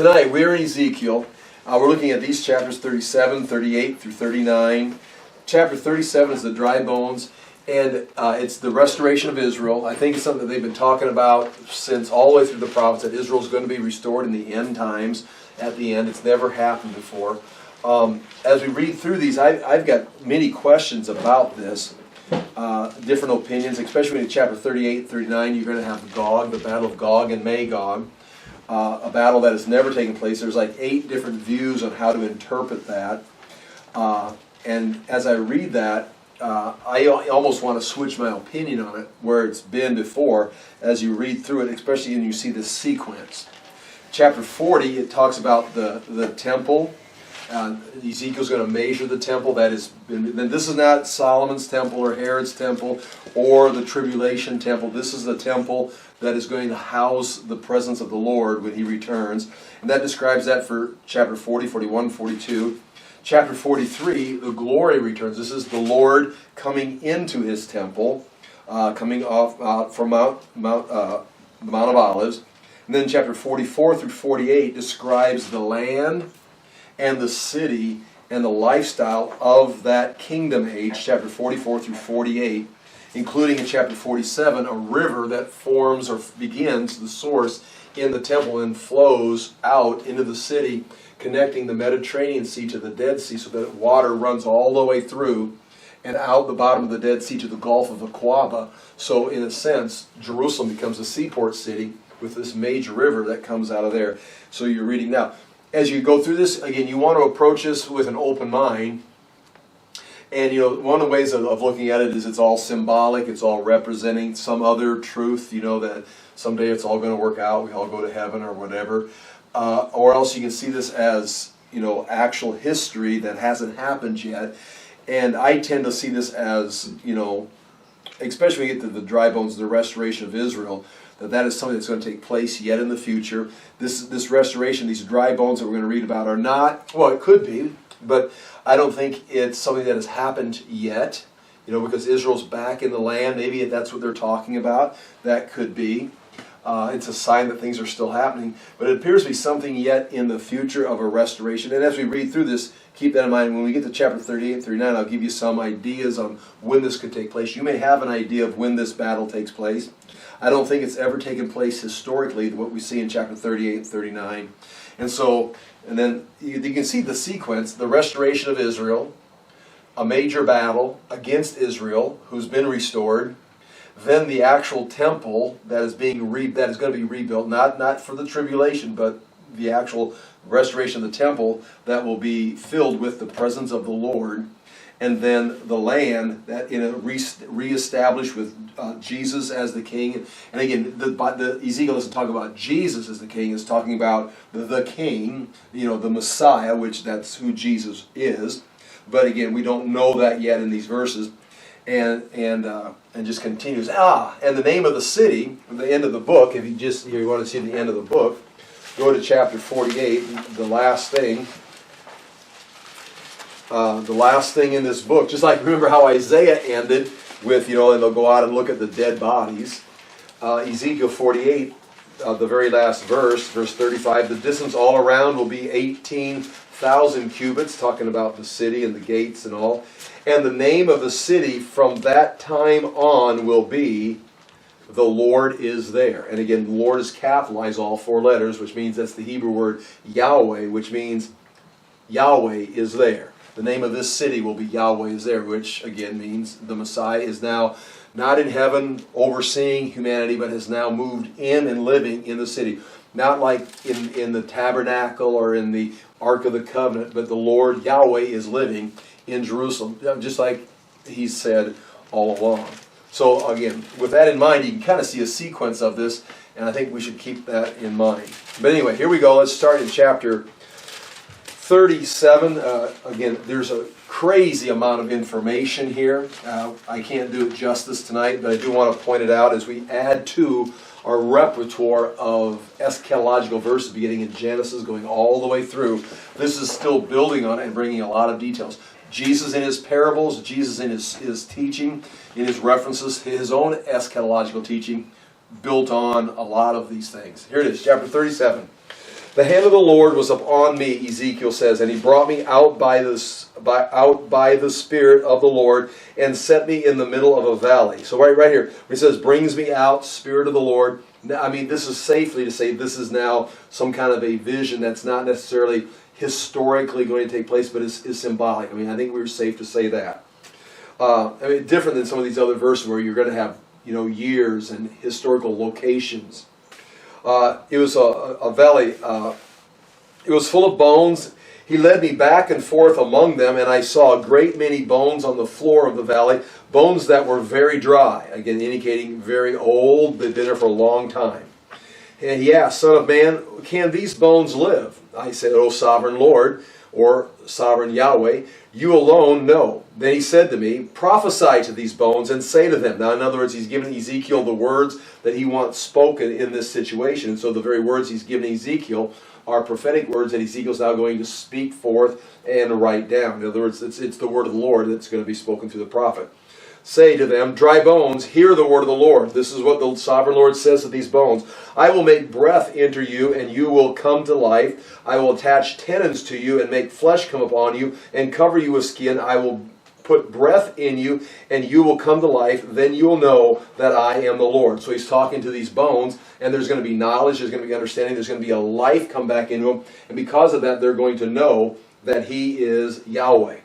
Tonight we're in Ezekiel. We're looking at these chapters 37, 38 through 39. Chapter 37 is the dry bones, and it's the restoration of Israel. I think it's something that they've been talking about since all the way through the prophets, that Israel's going to be restored in the end times at the end. It's never happened before. As we read through these, I've got many questions about this. Different opinions, especially in chapter 38 39, you're going to have Gog, the battle of Gog and Magog, a battle that has never taken place. There's like 8 different views on how to interpret that. And as I read that, I almost want to switch my opinion on it, where it's been before, as you read through it, especially when you see this sequence. Chapter 40, it talks about the temple. Ezekiel's going to measure the temple that is. This is not Solomon's temple or Herod's temple or the tribulation temple. This is the temple that is going to house the presence of the Lord when He returns. And that describes that for chapter 40, 41, 42. Chapter 43, the glory returns. This is the Lord coming into His temple, coming off from the Mount of Olives. And then chapter 44 through 48 describes the land and the city and the lifestyle of that kingdom age, chapter 44 through 48, including in chapter 47, a river that forms or begins the source in the temple and flows out into the city, connecting the Mediterranean Sea to the Dead Sea, so that water runs all the way through and out the bottom of the Dead Sea to the Gulf of Aqaba. So in a sense, Jerusalem becomes a seaport city with this major river that comes out of there. So you're reading now. As you go through this, again, you want to approach this with an open mind. And one of the ways of looking at it is it's all symbolic, it's all representing some other truth, that someday it's all going to work out, we all go to heaven or whatever. Or else you can see this as, actual history that hasn't happened yet. And I tend to see this as, especially when you get to the dry bones, the restoration of Israel, that is something that's going to take place yet in the future. This restoration, these dry bones that we're going to read about are not, well, it could be, but I don't think it's something that has happened yet, because Israel's back in the land. Maybe that's what they're talking about. That could be. It's a sign that things are still happening, but it appears to be something yet in the future of a restoration. And as we read through this, keep that in mind. When we get to chapter 38 and 39, I'll give you some ideas on when this could take place. You may have an idea of when this battle takes place. I don't think it's ever taken place historically, what we see in chapter 38 and 39. And then you can see the sequence, the restoration of Israel, a major battle against Israel, who's been restored, then the actual temple that is going to be rebuilt, not for the tribulation, but the actual restoration of the temple that will be filled with the presence of the Lord. And then the land that reestablished with Jesus as the king. And again, the Ezekiel doesn't talk about Jesus as the king. It's talking about the king, the Messiah, which that's who Jesus is. But again, we don't know that yet in these verses. And just continues. And the name of the city, at the end of the book, if you want to see the end of the book, go to chapter 48, the last thing. The last thing in this book, just like remember how Isaiah ended with, and they'll go out and look at the dead bodies. Ezekiel 48, the very last verse 35, the distance all around will be 18,000 cubits, talking about the city and the gates and all. And the name of the city from that time on will be, the Lord is there. And again, Lord is capitalized, all 4 letters, which means that's the Hebrew word Yahweh, which means Yahweh is there. The name of this city will be Yahweh is there, which again means the Messiah is now not in heaven overseeing humanity, but has now moved in and living in the city. Not like in the tabernacle or in the Ark of the Covenant, but the Lord Yahweh is living in Jerusalem, just like He said all along. So again, with that in mind, you can kind of see a sequence of this, and I think we should keep that in mind. But anyway, here we go. Let's start in chapter 37. Again, there's a crazy amount of information here. I can't do it justice tonight, but I do want to point it out as we add to our repertoire of eschatological verses beginning in Genesis, going all the way through. This is still building on it and bringing a lot of details. Jesus in His parables, Jesus in His teaching, in His references, His own eschatological teaching, built on a lot of these things. Here it is, chapter 37. The hand of the Lord was upon me, Ezekiel says, and he brought me out by the Spirit of the Lord and set me in the middle of a valley. So right here, he says, brings me out, Spirit of the Lord. I mean, this is safely to say this is now some kind of a vision that's not necessarily historically going to take place, but is symbolic. I mean, I think we're safe to say that. I mean, different than some of these other verses where you're going to have, years and historical locations. It was a valley. It was full of bones. He led me back and forth among them, and I saw a great many bones on the floor of the valley, bones that were very dry, again indicating very old. They've been there for a long time. And he asked, Son of man, can these bones live? I said, O sovereign Lord, or sovereign Yahweh, you alone know. Then he said to me, prophesy to these bones and say to them. Now, in other words, he's given Ezekiel the words that he wants spoken in this situation. And so the very words he's given Ezekiel are prophetic words that Ezekiel's now going to speak forth and write down. In other words, it's the word of the Lord that's going to be spoken through the prophet. Say to them, dry bones, hear the word of the Lord. This is what the sovereign Lord says to these bones. I will make breath enter you, and you will come to life. I will attach tendons to you, and make flesh come upon you, and cover you with skin. I will put breath in you, and you will come to life. Then you will know that I am the Lord. So he's talking to these bones, and there's going to be knowledge, there's going to be understanding, there's going to be a life come back into them. And because of that, they're going to know that he is Yahweh.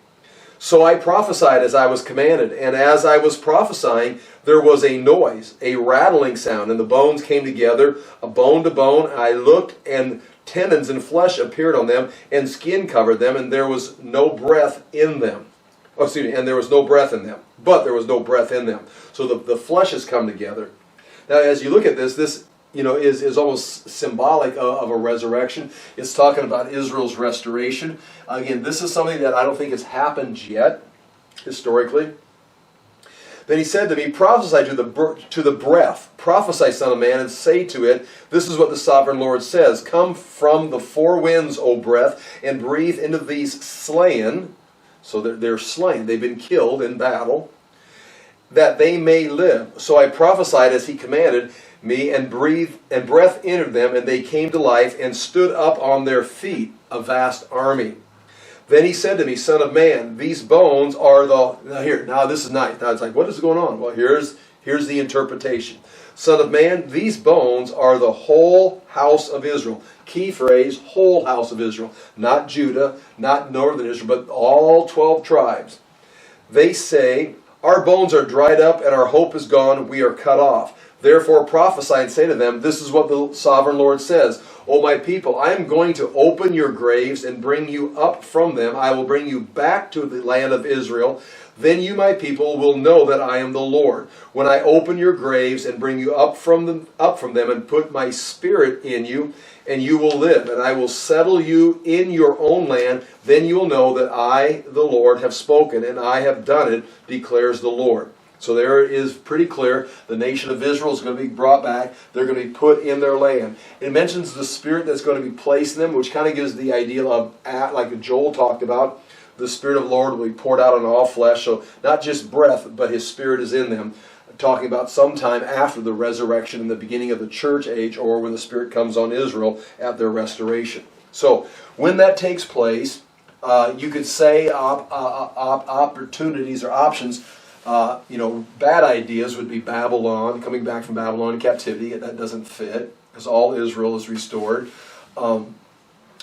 So I prophesied as I was commanded, and as I was prophesying, there was a noise, a rattling sound, and the bones came together, a bone to bone. I looked, and tendons and flesh appeared on them, and skin covered them, and there was no breath in them. Oh, excuse me, and there was no breath in them. But there was no breath in them. So the flesh has come together. Now, as you look at this is almost symbolic of a resurrection. It's talking about Israel's restoration. Again, this is something that I don't think has happened yet, historically. Then he said to me, prophesy to the breath. Prophesy, son of man, and say to it, this is what the sovereign Lord says. Come from the four winds, O breath, and breathe into these slain. So they're slain. They've been killed in battle, that they may live. So I prophesied as he commanded me, and breath entered them, and they came to life and stood up on their feet, a vast army. Then he said to me, Son of man, these bones are the... Now this is nice. Now it's like, what is going on? Well, here's the interpretation. Son of man, these bones are the whole house of Israel. Key phrase, whole house of Israel. Not Judah, not northern Israel, but all 12 tribes. They say, our bones are dried up and our hope is gone. We are cut off. Therefore prophesy and say to them, this is what the sovereign Lord says. O my people, I am going to open your graves and bring you up from them. I will bring you back to the land of Israel. Then you, my people, will know that I am the Lord. When I open your graves and bring you up from them and put my spirit in you, and you will live, and I will settle you in your own land, then you will know that I, the Lord, have spoken, and I have done it, declares the Lord. So there it is pretty clear. The nation of Israel is going to be brought back. They're going to be put in their land. It mentions the spirit that's going to be placed in them, which kind of gives the idea of, like Joel talked about, the Spirit of the Lord will be poured out on all flesh. So not just breath, but His Spirit is in them. Talking about sometime after the resurrection in the beginning of the church age, or when the Spirit comes on Israel at their restoration. So when that takes place, you could say opportunities or options. Bad ideas would be Babylon, coming back from Babylon in captivity. That doesn't fit, because all Israel is restored.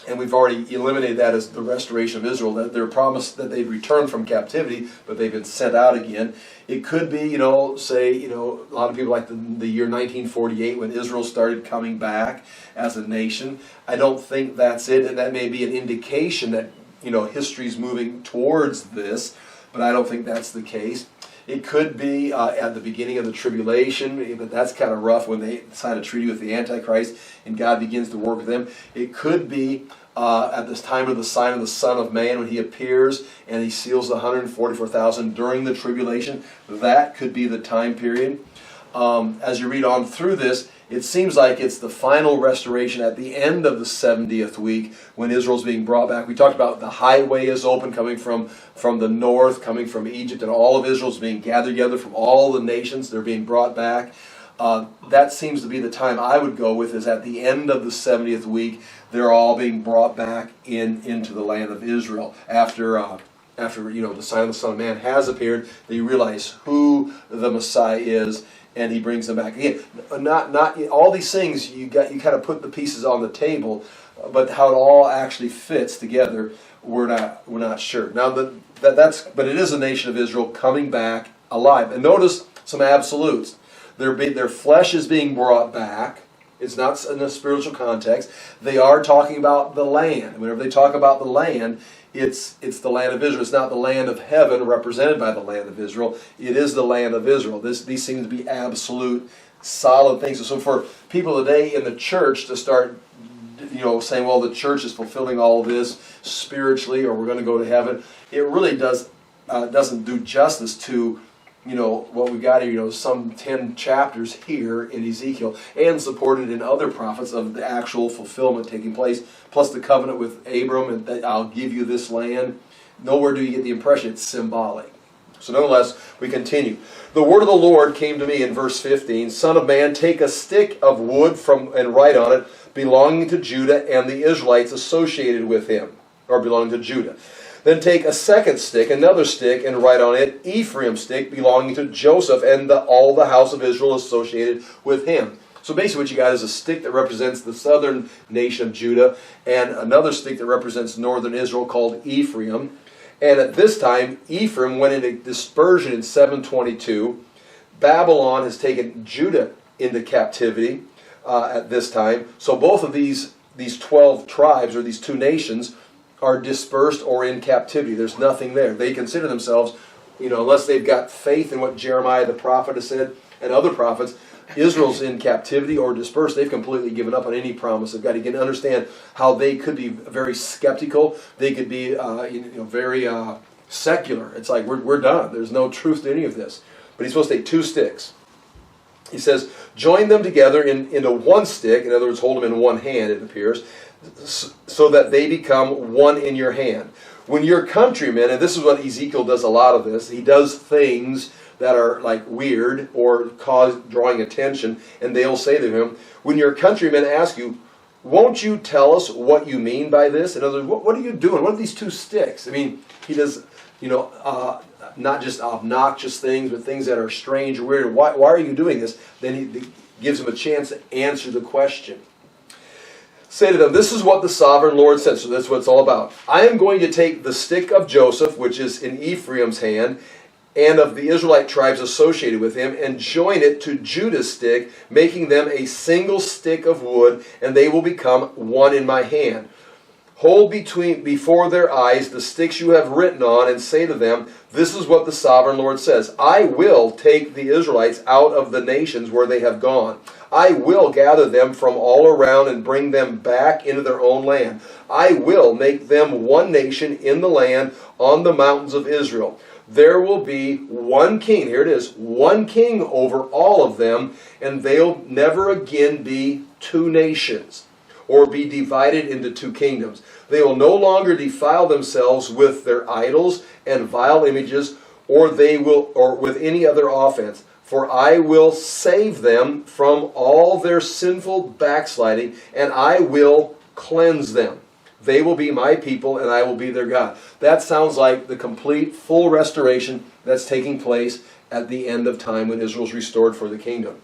And we've already eliminated that as the restoration of Israel, that they're promised that they'd return from captivity, but they've been sent out again. It could be, a lot of people like the year 1948 when Israel started coming back as a nation. I don't think that's it, and that may be an indication that, history's moving towards this, but I don't think that's the case. It could be at the beginning of the tribulation, but that's kind of rough when they sign a treaty with the Antichrist and God begins to work with them. It could be at this time of the sign of the Son of Man when He appears and He seals the 144,000 during the tribulation. That could be the time period. As you read on through this, it seems like it's the final restoration at the end of the 70th week when Israel's being brought back. We talked about the highway is open coming from the north, coming from Egypt, and all of Israel's being gathered together from all the nations. They're being brought back. that seems to be the time I would go with, is at the end of the 70th week, they're all being brought back into the land of Israel after the sign of the Son of Man has appeared. They realize who the Messiah is, and he brings them back again. Not all these things you kind of put the pieces on the table, but how it all actually fits together, we're not sure. Now but it is a nation of Israel coming back alive. And notice some absolutes. Their flesh is being brought back. It's not in a spiritual context. They are talking about the land. Whenever they talk about the land, it's the land of Israel. It's not the land of heaven represented by the land of Israel. It is the land of Israel. These seem to be absolute, solid things. So for people today in the church to start saying, well, the church is fulfilling all of this spiritually, or we're going to go to heaven, it really doesn't do justice to what we got here, some 10 chapters here in Ezekiel, and supported in other prophets of the actual fulfillment taking place, plus the covenant with Abram, and that I'll give you this land. Nowhere do you get the impression it's symbolic. So nonetheless, we continue. The word of the Lord came to me in verse 15, Son of man, take a stick of wood and write on it, belonging to Judah and the Israelites associated with him, or belonging to Judah. Then take a second stick, another stick, and write on it, Ephraim stick, belonging to Joseph and all the house of Israel associated with him. So basically what you got is a stick that represents the southern nation of Judah, and another stick that represents northern Israel called Ephraim. And at this time, Ephraim went into dispersion in 722. Babylon has taken Judah into captivity at this time. So both of these 12 tribes, or these two nations, are dispersed or in captivity. There's nothing there. They consider themselves, unless they've got faith in what Jeremiah the prophet has said and other prophets, Israel's in captivity or dispersed. They've completely given up on any promise of God. You can understand how they could be very skeptical. They could be very secular. It's like, we're done. There's no truth to any of this. But he's supposed to take two sticks. He says, join them together into one stick. In other words, hold them in one hand, it appears, so that they become one in your hand. When your countrymen, and this is what Ezekiel does a lot of this, he does things that are like weird or drawing attention, and they'll say to him, when your countrymen ask you, won't you tell us what you mean by this? In other words, what are you doing? What are these two sticks? I mean, he does, not just obnoxious things, but things that are strange or weird. Why are you doing this? Then he gives him a chance to answer the question. Say to them, this is what the sovereign Lord said. So that's what it's all about. I am going to take the stick of Joseph, which is in Ephraim's hand, and of the Israelite tribes associated with him, and join it to Judah's stick, making them a single stick of wood, and they will become one in my hand. Hold before their eyes the sticks you have written on, and say to them, this is what the sovereign Lord says. I will take the Israelites out of the nations where they have gone. I will gather them from all around and bring them back into their own land. I will make them one nation in the land on the mountains of Israel. There will be one king, here it is, one king over all of them, and they'll never again be two nations, or be divided into two kingdoms. They will no longer defile themselves with their idols and vile images, or with any other offense. For I will save them from all their sinful backsliding, and I will cleanse them. They will be my people, and I will be their God. That sounds like the complete, full restoration that's taking place at the end of time when Israel's restored for the kingdom.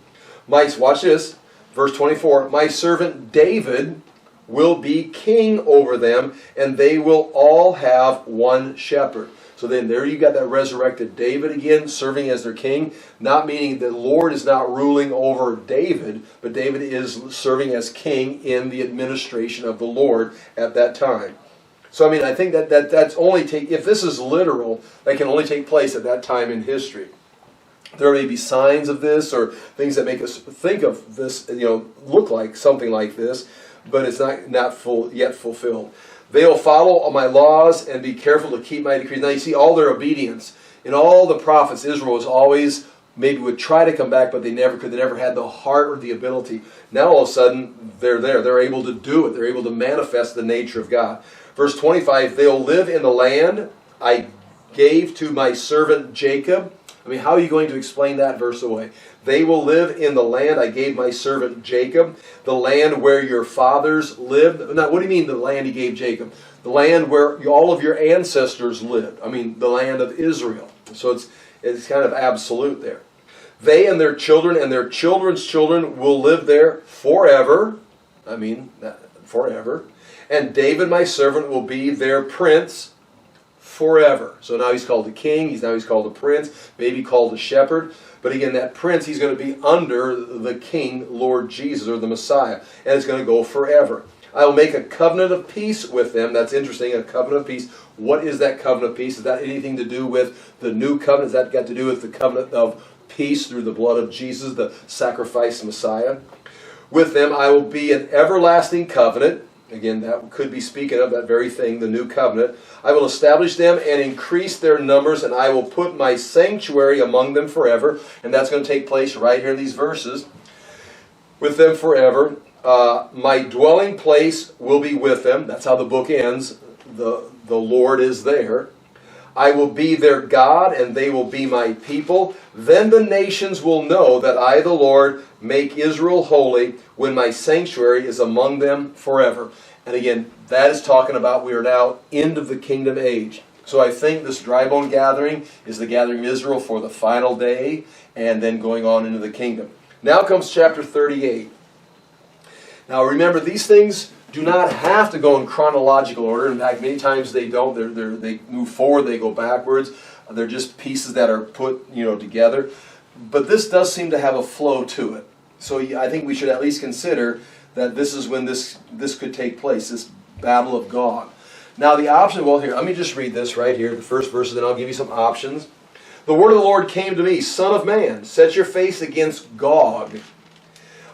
Watch this. Verse 24, my servant David will be king over them, and they will all have one shepherd. So then there you got that resurrected David again, serving as their king. Not meaning the Lord is not ruling over David, but David is serving as king in the administration of the Lord at that time. So I mean, I think that's only if this is literal, that can only take place at that time in history. There may be signs of this or things that make us think of this, look like something like this, but it's not yet fulfilled. They'll follow my laws and be careful to keep my decrees. Now you see all their obedience. In all the prophets, Israel was always, maybe would try to come back, but they never could. They never had the heart or the ability. Now all of a sudden, they're there. They're able to do it. They're able to manifest the nature of God. Verse 25, they'll live in the land I gave to my servant Jacob. I mean, how are you going to explain that verse away? They will live in the land I gave my servant Jacob, the land where your fathers lived. Now, what do you mean the land he gave Jacob? The land where all of your ancestors lived. I mean, the land of Israel. So it's kind of absolute there. They and their children's children will live there forever. I mean, forever. And David, my servant, will be their prince forever. So now he's called a king. He's called a prince. Maybe called a shepherd. But again, that prince, he's going to be under the king, Lord Jesus, or the Messiah. And it's going to go forever. I will make a covenant of peace with them. That's interesting, a covenant of peace. What is that covenant of peace? Is that anything to do with the new covenant? Has that got to do with the covenant of peace through the blood of Jesus, the sacrificed Messiah? With them I will be an everlasting covenant. Again, that could be speaking of that very thing, the new covenant. I will establish them and increase their numbers, and I will put my sanctuary among them forever. And that's going to take place right here in these verses. With them forever. My dwelling place will be with them. That's how the book ends. The Lord is there. I will be their God, and they will be my people. Then the nations will know that I, the Lord, make Israel holy when my sanctuary is among them forever. And again, that is talking about we are now end of the kingdom age. So I think this dry bone gathering is the gathering of Israel for the final day, and then going on into the kingdom. Now comes chapter 38. Now remember, these things do not have to go in chronological order. In fact, many times they don't. They move forward, they go backwards. They're just pieces that are put together. But this does seem to have a flow to it. So I think we should at least consider that this is when this could take place, this battle of Gog. Now the option, well here, let me just read this right here, the first verse, and then I'll give you some options. The word of the Lord came to me, Son of man, set your face against Gog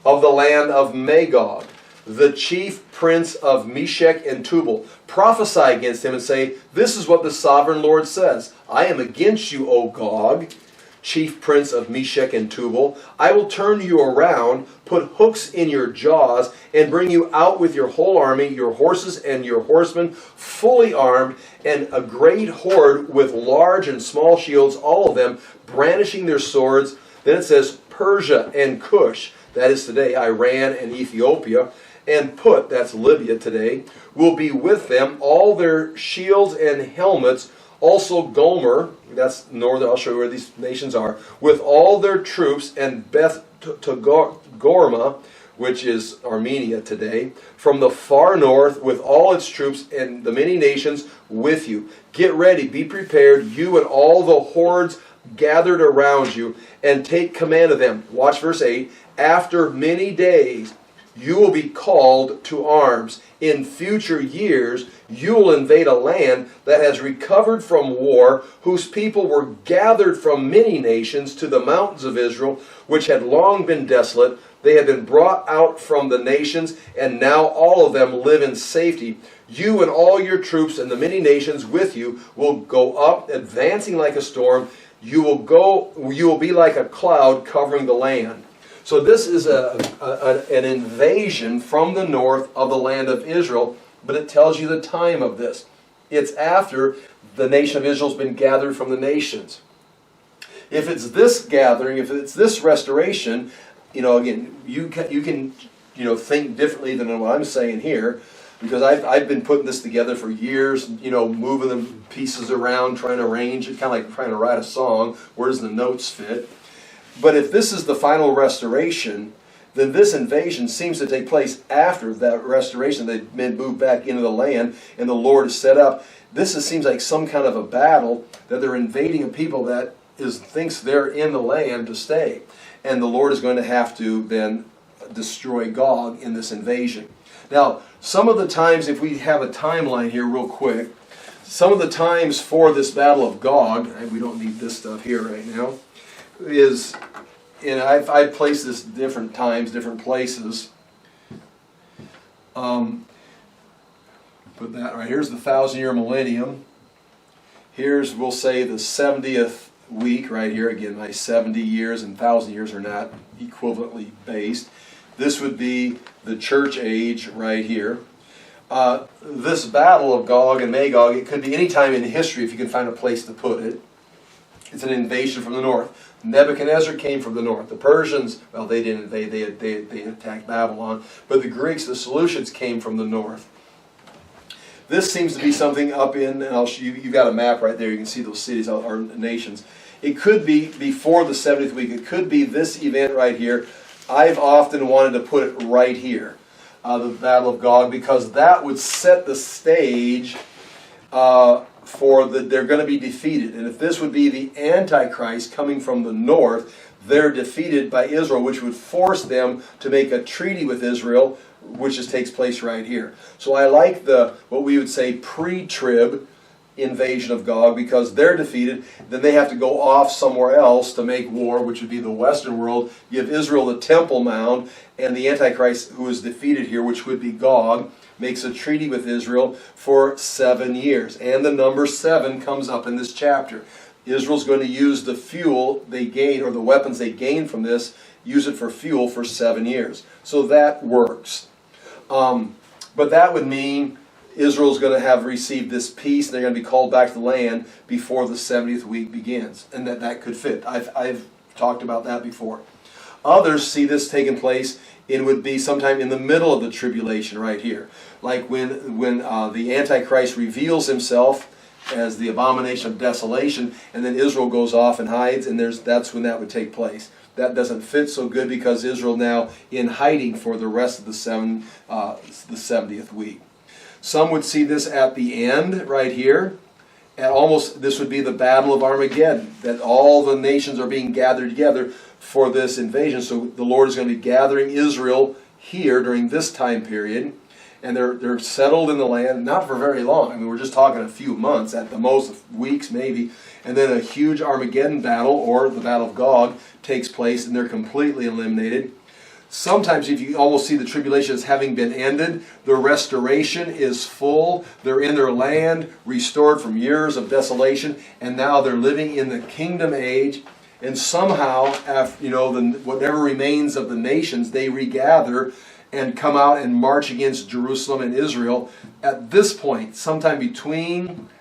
of the land of Magog, the chief prince of Meshech and Tubal. Prophesy against him and say, this is what the sovereign Lord says. I am against you, O Gog, chief prince of Meshech and Tubal. I will turn you around, put hooks in your jaws, and bring you out with your whole army, your horses and your horsemen, fully armed, and a great horde with large and small shields, all of them brandishing their swords. Then it says, Persia and Cush, that is today Iran and Ethiopia, and Put, that's Libya today, will be with them, all their shields and helmets, also Gomer, that's northern, I'll show you where these nations are, with all their troops, and Beth Gorma, which is Armenia today, from the far north, with all its troops and the many nations with you. Get ready, be prepared, you and all the hordes gathered around you, and take command of them. Watch verse 8. After many days you will be called to arms. In future years you will invade a land that has recovered from war, whose people were gathered from many nations to the mountains of Israel, which had long been desolate. They had been brought out from the nations, and now all of them live in safety. You and all your troops and the many nations with you will go up, advancing like a storm. You will be like a cloud covering the land. So this is an invasion from the north of the land of Israel, but it tells you the time of this. It's after the nation of Israel's been gathered from the nations. If it's this gathering, if it's this restoration, again, you can think differently than what I'm saying here, because I've been putting this together for years, moving the pieces around, trying to arrange it, kind of like trying to write a song. Where does the notes fit? But if this is the final restoration, then this invasion seems to take place after that restoration. The men moved back into the land and the Lord is set up. This seems like some kind of a battle that they're invading a people that thinks they're in the land to stay. And the Lord is going to have to then destroy Gog in this invasion. Now, some of the times, if we have a timeline here real quick, some of the times for this battle of Gog, and we don't need this stuff here right now, is, I've placed this different times, different places. Put that right. Here's the 1,000-year millennium. Here's, we'll say, the 70th week right here. Again, my 70 years and 1,000 years are not equivalently based. This would be the church age right here. This battle of Gog and Magog, it could be any time in history if you can find a place to put it. It's an invasion from the north. Nebuchadnezzar came from the north. The Persians, well, they didn't invade, they attacked Babylon. But the Greeks, the Seleucids, came from the north. This seems to be something up in, and you've got a map right there. You can see those cities or nations. It could be before the 70th week. It could be this event right here. I've often wanted to put it right here, the Battle of Gog, because that would set the stage they're going to be defeated. And if this would be the Antichrist coming from the north, they're defeated by Israel, which would force them to make a treaty with Israel, which takes place right here. So I like what we would say pre-trib invasion of Gog, because they're defeated. Then they have to go off somewhere else to make war, which would be the Western world. Give Israel the Temple Mount, and the Antichrist, who is defeated here, which would be Gog, makes a treaty with Israel for 7 years. And the number 7 comes up in this chapter. Israel's going to use the fuel they gain, or the weapons they gain from this, use it for fuel for 7 years. So that works. But that would mean Israel's going to have received this peace, and they're going to be called back to the land before the 70th week begins. And that could fit. I've talked about that before. Others see this taking place, it would be sometime in the middle of the tribulation right here. Like when the Antichrist reveals himself as the abomination of desolation, and then Israel goes off and hides, and that's when that would take place. That doesn't fit so good because Israel now in hiding for the rest of the 70th week. Some would see this at the end right here. And this would be the Battle of Armageddon, that all the nations are being gathered together for this invasion. So the Lord is going to be gathering Israel here during this time period. And they're settled in the land, not for very long. I mean, we're just talking a few months, at the most, weeks maybe. And then a huge Armageddon battle, or the Battle of Gog, takes place, and they're completely eliminated. Sometimes if you almost see the tribulation as having been ended, the restoration is full. They're in their land, restored from years of desolation, and now they're living in the kingdom age. And somehow, after, whatever remains of the nations, they regather and come out and march against Jerusalem and Israel. At this point, sometime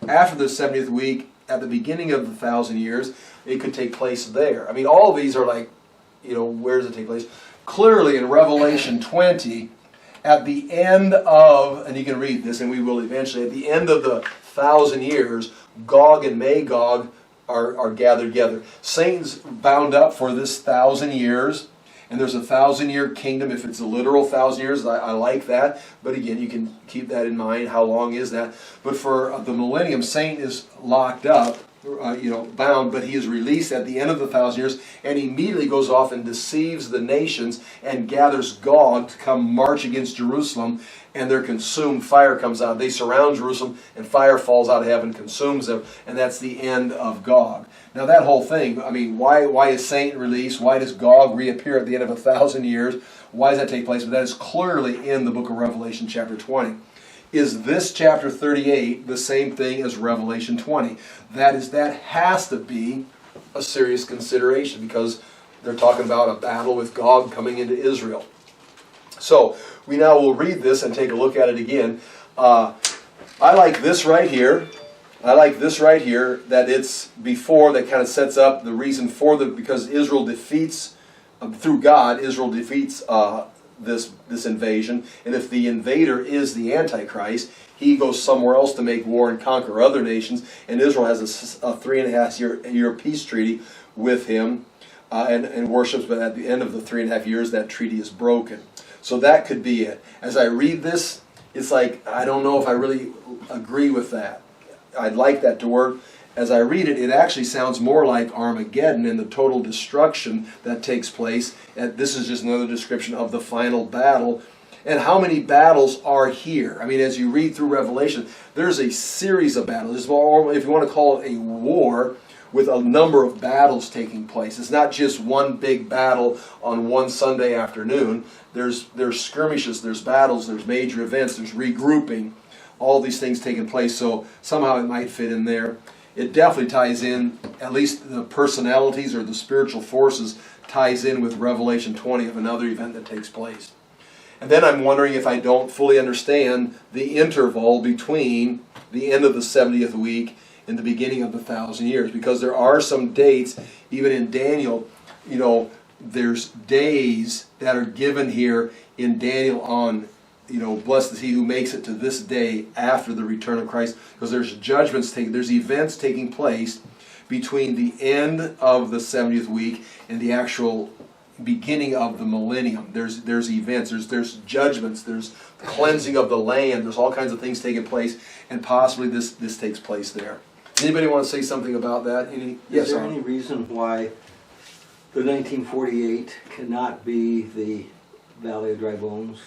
after the 70th week, at the beginning of the 1,000 years, it could take place there. I mean, all of these are like, where does it take place? Clearly in Revelation 20, at the end of, and you can read this, and we will eventually, at the end of the 1,000 years, Gog and Magog are gathered together. Satan's bound up for this 1,000 years, and there's a 1,000-year kingdom. If it's a literal 1,000 years, I like that. But again, you can keep that in mind. How long is that? But for the millennium, Satan is locked up, bound, but he is released at the end of the 1,000 years, and immediately goes off and deceives the nations and gathers Gog to come march against Jerusalem, and they're consumed. Fire comes out. They surround Jerusalem, and fire falls out of heaven, consumes them, and that's the end of Gog. Now that whole thing, I mean, why is Satan released? Why does Gog reappear at the end of 1,000 years? Why does that take place? But that is clearly in the book of Revelation chapter 20. Is this chapter 38 the same thing as Revelation 20? That has to be a serious consideration, because they're talking about a battle with Gog coming into Israel. So we now will read this and take a look at it again. I like this right here. That it's before, that kind of sets up the reason for because Israel defeats, through God, Israel defeats this invasion. And if the invader is the Antichrist, he goes somewhere else to make war and conquer other nations. And Israel has a 3.5 year peace treaty with him and worships. But at the end of the 3.5 years, that treaty is broken. So that could be it. As I read this, it's like, I don't know if I really agree with that. I'd like that to work. As I read it, it actually sounds more like Armageddon and the total destruction that takes place. And this is just another description of the final battle. And how many battles are here? I mean, as you read through Revelation, there's a series of battles. Or if you want to call it a war, with a number of battles taking place. It's not just one big battle on one Sunday afternoon. There's skirmishes, there's battles, there's major events, there's regrouping. All these things taking place, so somehow it might fit in there. It definitely ties in, at least the personalities or the spiritual forces ties in with Revelation 20 of another event that takes place. And then I'm wondering if I don't fully understand the interval between the end of the 70th week in the beginning of the 1,000 years, because there are some dates, even in Daniel, there's days that are given here in Daniel on, blessed is he who makes it to this day after the return of Christ, because there's there's events taking place between the end of the 70th week and the actual beginning of the millennium. There's events, there's judgments, there's cleansing of the land, there's all kinds of things taking place, and possibly this takes place there. Anybody want to say something about that? Is there any reason why the 1948 cannot be the Valley of Dry Bones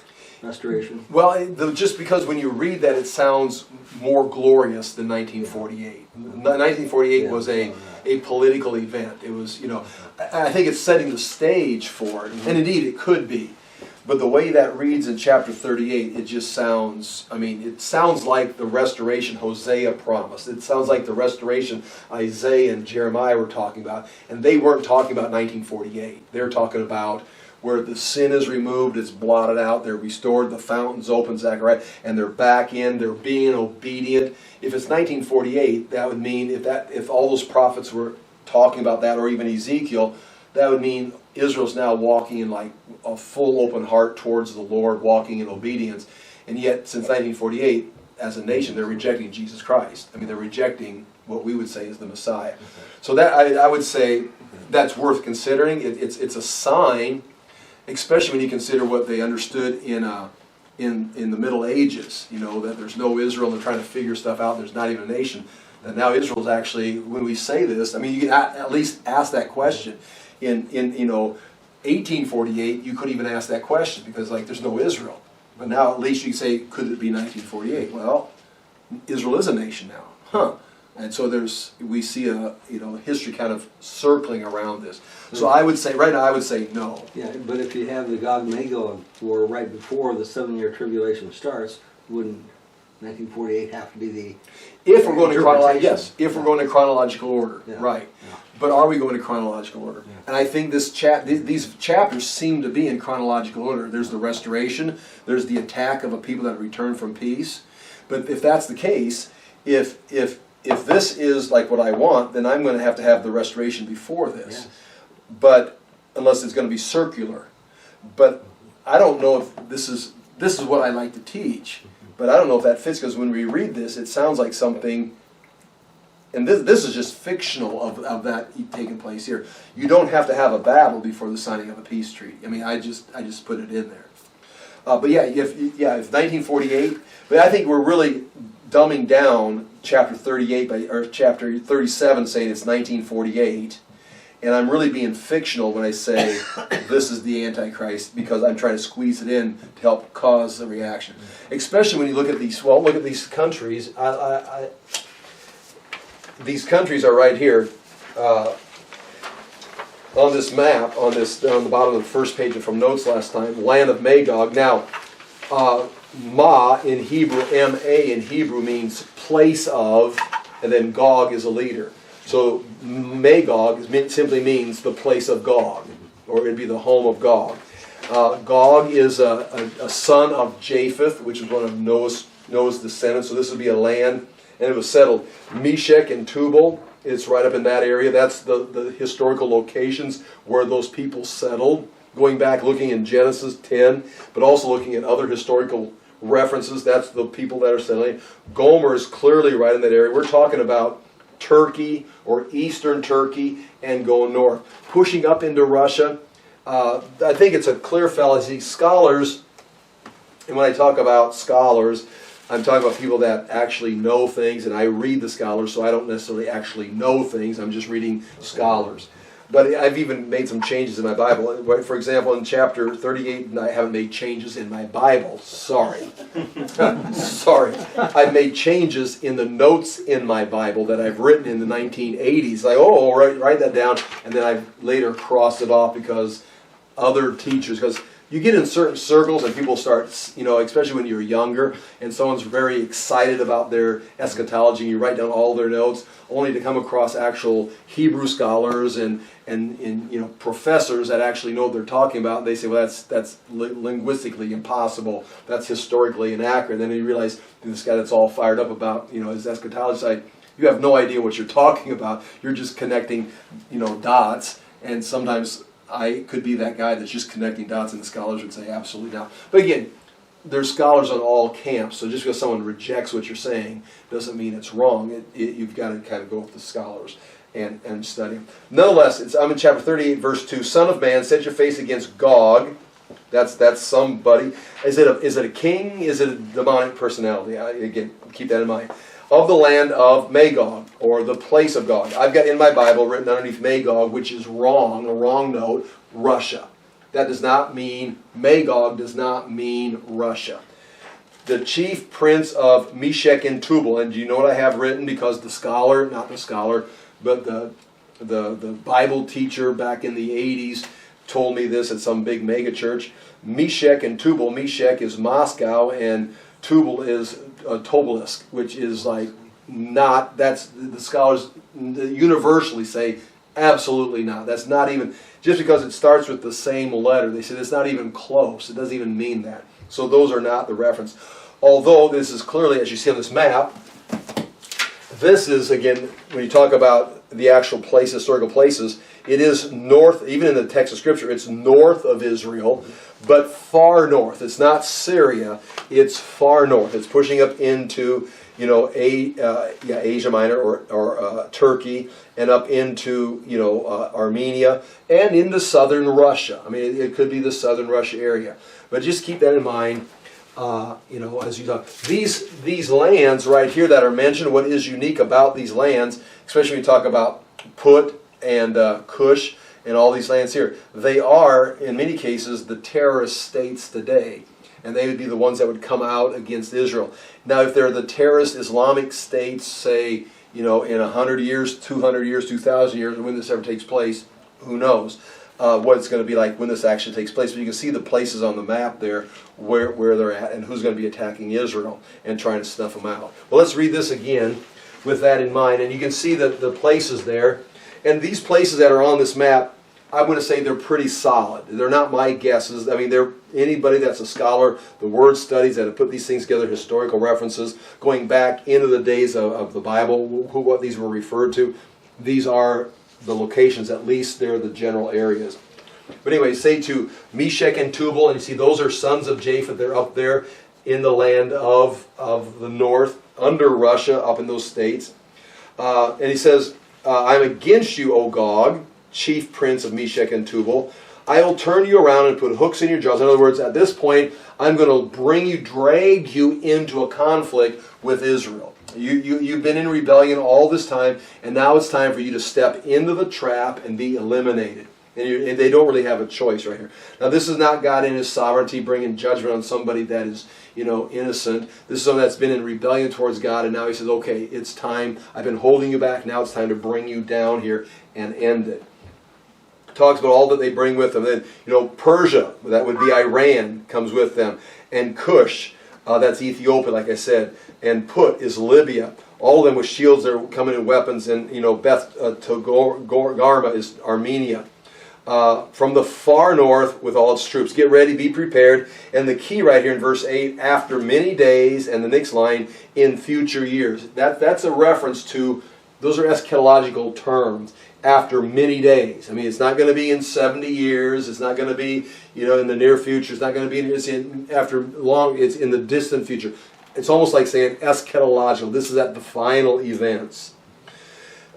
restoration? Well, just because when you read that, it sounds more glorious than 1948. 1948 was a political event. It was, I think it's setting the stage for it, and indeed it could be. But the way that reads in chapter 38, it just sounds, it sounds like the restoration Hosea promised. It sounds like the restoration Isaiah and Jeremiah were talking about. And they weren't talking about 1948. They're talking about where the sin is removed, it's blotted out, they're restored, the fountains open, Zechariah, and they're back in, they're being obedient. If it's 1948, that would mean, if all those prophets were talking about that, or even Ezekiel, that would mean Israel's now walking in like a full open heart towards the Lord, walking in obedience. And yet, since 1948, as a nation, they're rejecting Jesus Christ. They're rejecting what we would say is the Messiah. So that I would say that's worth considering. It's a sign, especially when you consider what they understood in the Middle Ages. That there's no Israel, and they're trying to figure stuff out. And there's not even a nation. And now Israel's actually, when we say this, you can at least ask that question. In 1848, you couldn't even ask that question because there's no Israel. But now at least you can say, could it be 1948? Well, Israel is a nation now, And so we see a history kind of circling around this. So I would say right now no. Yeah, but if you have the Gog-Magog war right before the 7-year tribulation starts, wouldn't 1948 have to be the? If we're going to we're going in chronological order, Yeah. right? Yeah. But are we going in chronological order? Yeah. And I think these chapters seem to be in chronological order. There's the restoration. There's the attack of a people that return from peace. But if that's the case, if this is like what I want, then I'm going to have the restoration before this. Yes. But unless it's going to be circular. But I don't know if this is what I like to teach. But I don't know if that fits, because when we read this, it sounds like something, and this is just fictional of that taking place here. You don't have to have a battle before the signing of a peace treaty. I just put it in there. But if 1948, but I think we're really dumbing down chapter 38 or chapter 37, saying it's 1948. And I'm really being fictional when I say this is the Antichrist, because I'm trying to squeeze it in to help cause a reaction. Especially when you look at these. Well, look at these countries. These countries are right here on this map. On the bottom of the first page from notes last time. Land of Magog. Now, Ma in Hebrew, M-A in Hebrew means place of, and then Gog is a leader. So Magog simply means the place of Gog, or it'd be the home of Gog. Gog is a son of Japheth, which is one of Noah's descendants. So this would be a land, and it was settled. Meshech and Tubal, it's right up in that area. That's the historical locations where those people settled. Going back, looking in Genesis 10, but also looking at other historical references, that's the people that are settling. Gomer is clearly right in that area. We're talking about Turkey or eastern Turkey and going north. Pushing up into Russia, I think it's a clear fallacy. Scholars, and when I talk about scholars, I'm talking about people that actually know things, and I read the scholars, so I don't necessarily actually know things. I'm just reading scholars. But I've even made some changes in my Bible. For example, in chapter 38, I haven't made changes in my Bible. Sorry. Sorry. I've made changes in the notes in my Bible that I've written in the 1980s. Write that down. And then I've later crossed it off because other teachers, because you get in certain circles and people start, especially when you're younger, and someone's very excited about their eschatology, and you write down all their notes, only to come across actual Hebrew scholars and professors that actually know what they're talking about. And they say, well, that's linguistically impossible. That's historically inaccurate. And then you realize this guy that's all fired up about his eschatology side you have no idea what you're talking about. You're just connecting, dots. And sometimes I could be that guy that's just connecting dots, and the scholars would say absolutely not. But again, there's scholars on all camps, so just because someone rejects what you're saying doesn't mean it's wrong. You've got to kind of go with the scholars and study them. Nonetheless, I'm in chapter 38, verse 2. Son of man, set your face against Gog. That's somebody. Is it a king? Is it a demonic personality? Again, keep that in mind. Of the land of Magog, or the place of Gog. I've got in my Bible written underneath Magog, which is wrong, a wrong note, Russia. That does not mean, Magog does not mean Russia. The chief prince of Meshech and Tubal, and do you know what I have written? Because the scholar, not the scholar, but the Bible teacher back in the 80s told me this at some big mega church. Meshech and Tubal, Meshech is Moscow, and Tubal is Tobolsk, which is like not, that's, the scholars universally say absolutely not. That's not even, just because it starts with the same letter, they said it's not even close. It doesn't even mean that. So those are not the reference. Although this is clearly, as you see on this map, this is, again, when you talk about the actual place, historical places, it is north, even in the text of Scripture, it's north of Israel, but far north. It's not Syria, it's far north. It's pushing up into, Asia Minor or Turkey, and up into, Armenia, and into southern Russia. I mean, it could be the southern Russia area. But just keep that in mind, as you talk. These lands right here that are mentioned, what is unique about these lands, especially when you talk about Put and Cush and all these lands here, they are, in many cases, the terrorist states today. And they would be the ones that would come out against Israel. Now, if they're the terrorist Islamic states, say, in 100 years, 200 years, 2,000 years, when this ever takes place, who knows what it's going to be like when this actually takes place. But you can see the places on the map there where they're at and who's going to be attacking Israel and trying to snuff them out. Well, let's read this again with that in mind. And you can see the places there. And these places that are on this map, I'm going to say they're pretty solid. They're not my guesses. I mean, they're anybody that's a scholar, the word studies that have put these things together, historical references, going back into the days of the Bible, what these were referred to. These are the locations, at least they're the general areas. But anyway, say to Meshech and Tubal, and you see those are sons of Japheth. They're up there in the land of the north, under Russia, up in those states. And he says, I'm against you, O Gog, chief prince of Meshech and Tubal. I will turn you around and put hooks in your jaws. In other words, at this point, I'm going to drag you into a conflict with Israel. You've been in rebellion all this time, and now it's time for you to step into the trap and be eliminated. And they don't really have a choice right here. Now, this is not God in His sovereignty bringing judgment on somebody that is, innocent. This is someone that's been in rebellion towards God, and now He says, okay, it's time. I've been holding you back. Now it's time to bring you down here and end it. Talks about all that they bring with them. Then, Persia, that would be Iran, comes with them. And Cush, that's Ethiopia, like I said. And Put is Libya. All of them with shields that are coming in weapons. And, Beth Togarma is Armenia. From the far north with all its troops. Get ready, be prepared. And the key right here in verse 8, after many days, and the next line, in future years. That's a reference to, those are eschatological terms. After many days. I mean, it's not going to be in 70 years. It's not going to be, in the near future. It's not going to be it's in the distant future. It's almost like saying eschatological. This is at the final events.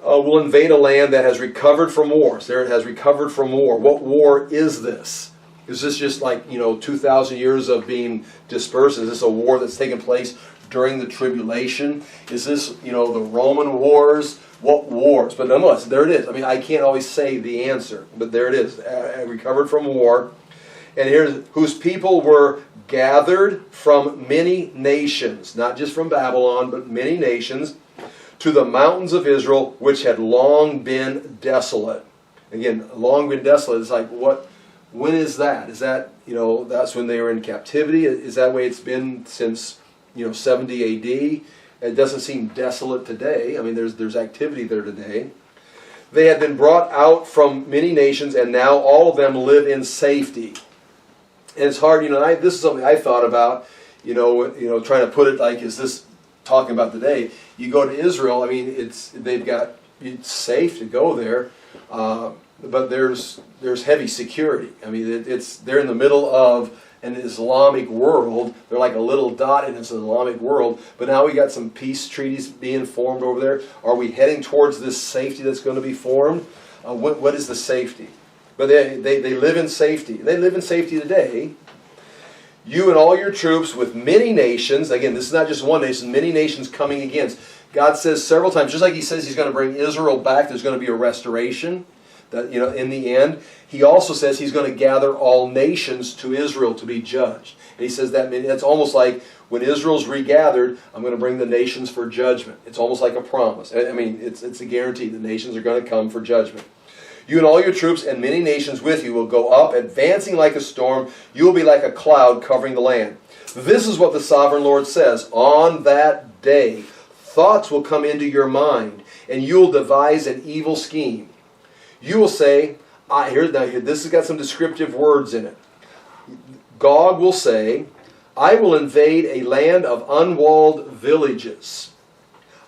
We'll invade a land that has recovered from wars. There it has recovered from war. What war is this? Is this just like, 2,000 years of being dispersed? Is this a war that's taken place during the tribulation? Is this, the Roman wars? What wars? But nonetheless, there it is. I mean, I can't always say the answer, but there it is. Recovered from war. And here's whose people were gathered from many nations, not just from Babylon, but many nations, to the mountains of Israel, which had long been desolate. Again, long been desolate. It's like, when is that? Is that, that's when they were in captivity? Is that the way it's been since, 70 A.D.? It doesn't seem desolate today. I mean, there's activity there today. They had been brought out from many nations, and now all of them live in safety. And it's hard, this is something I thought about, trying to put it like, is this talking about today. You go to Israel, I mean, it's safe to go there, but there's heavy security. I mean, they're in the middle of an Islamic world. They're like a little dot in this Islamic world. But now we got some peace treaties being formed over there. Are we heading towards this safety that's going to be formed? What is the safety? But they live in safety. They live in safety today. You and all your troops with many nations. Again, this is not just one nation. Many nations coming against. God says several times, just like He says He's going to bring Israel back, there's going to be a restoration. That, in the end, He also says He's going to gather all nations to Israel to be judged. And He says that's almost like when Israel's regathered, I'm going to bring the nations for judgment. It's almost like a promise. I mean, it's a guarantee. The nations are going to come for judgment. You and all your troops and many nations with you will go up, advancing like a storm. You will be like a cloud covering the land. This is what the Sovereign Lord says. On that day, thoughts will come into your mind, and you will devise an evil scheme. You will say, this has got some descriptive words in it. Gog will say, I will invade a land of unwalled villages.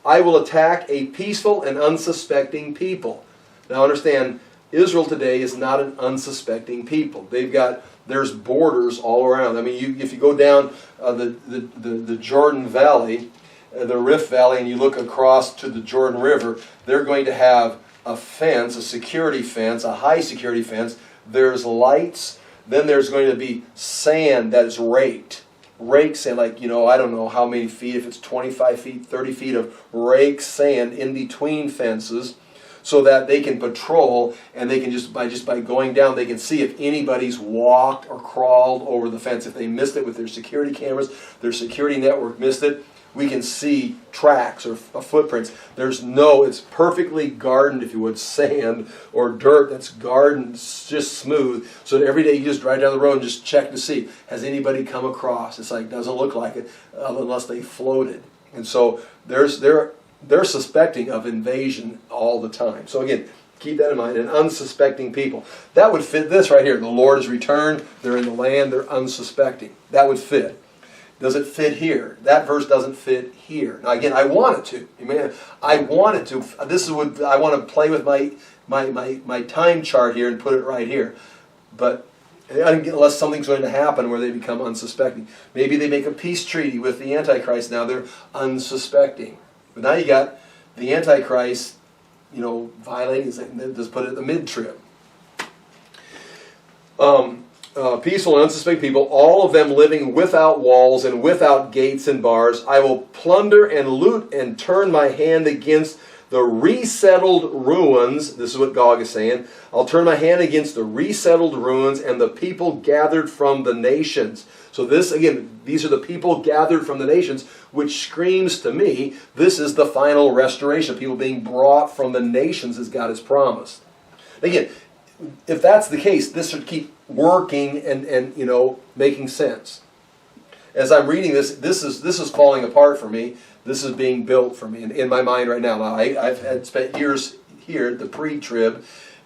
I will attack a peaceful and unsuspecting people. Now understand, Israel today is not an unsuspecting people. There's borders all around. I mean, if you go down the Jordan Valley, the Rift Valley, and you look across to the Jordan River, they're going to have a fence, a security fence, a high security fence. There's lights. Then there's going to be sand that is raked. Raked sand, like, I don't know how many feet, if it's 25 feet, 30 feet of raked sand in between fences, so that they can patrol, and they can just by going down, they can see if anybody's walked or crawled over the fence. If they missed it with their security cameras, their security network missed it, we can see tracks or footprints. It's perfectly gardened, if you would, sand or dirt that's gardened just smooth, so that every day you just drive down the road and just check to see, has anybody come across? It's like, doesn't look like it unless they floated. And so they're suspecting of invasion all the time. So again, keep that in mind. An unsuspecting people. That would fit this right here. The Lord has returned. They're in the land. They're unsuspecting. That would fit. Does it fit here? That verse doesn't fit here. Now again, I want it to. Amen. I want it to. This is what I want to play with my time chart here and put it right here. But unless something's going to happen where they become unsuspecting. Maybe they make a peace treaty with the Antichrist. Now they're unsuspecting. But now you got the Antichrist, violating, just put it in the mid-trib. Peaceful and unsuspecting people, all of them living without walls and without gates and bars. I will plunder and loot and turn my hand against the resettled ruins. This is what Gog is saying. I'll turn my hand against the resettled ruins and the people gathered from the nations. So this, again, these are the people gathered from the nations, which screams to me, this is the final restoration. People being brought from the nations as God has promised. Again, if that's the case, this should keep working and making sense. As I'm reading this is falling apart for me. This is being built for me in my mind right now. Now I've had spent years here at the pre-trib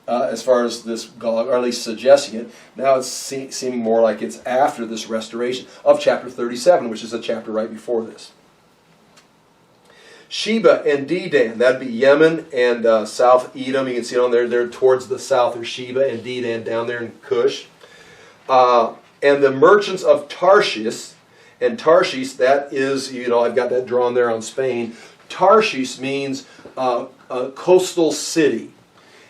as far as this Gog, or at least suggesting it. Now it's seeming more like it's after this restoration of chapter 37, which is a chapter right before this. Sheba and Dedan, that'd be Yemen and South Edom. You can see it on there. They're towards the south. There's Sheba and Dedan down there in Cush. And the merchants of Tarshish, and Tarshish, that is, I've got that drawn there on Spain. Tarshish means a coastal city.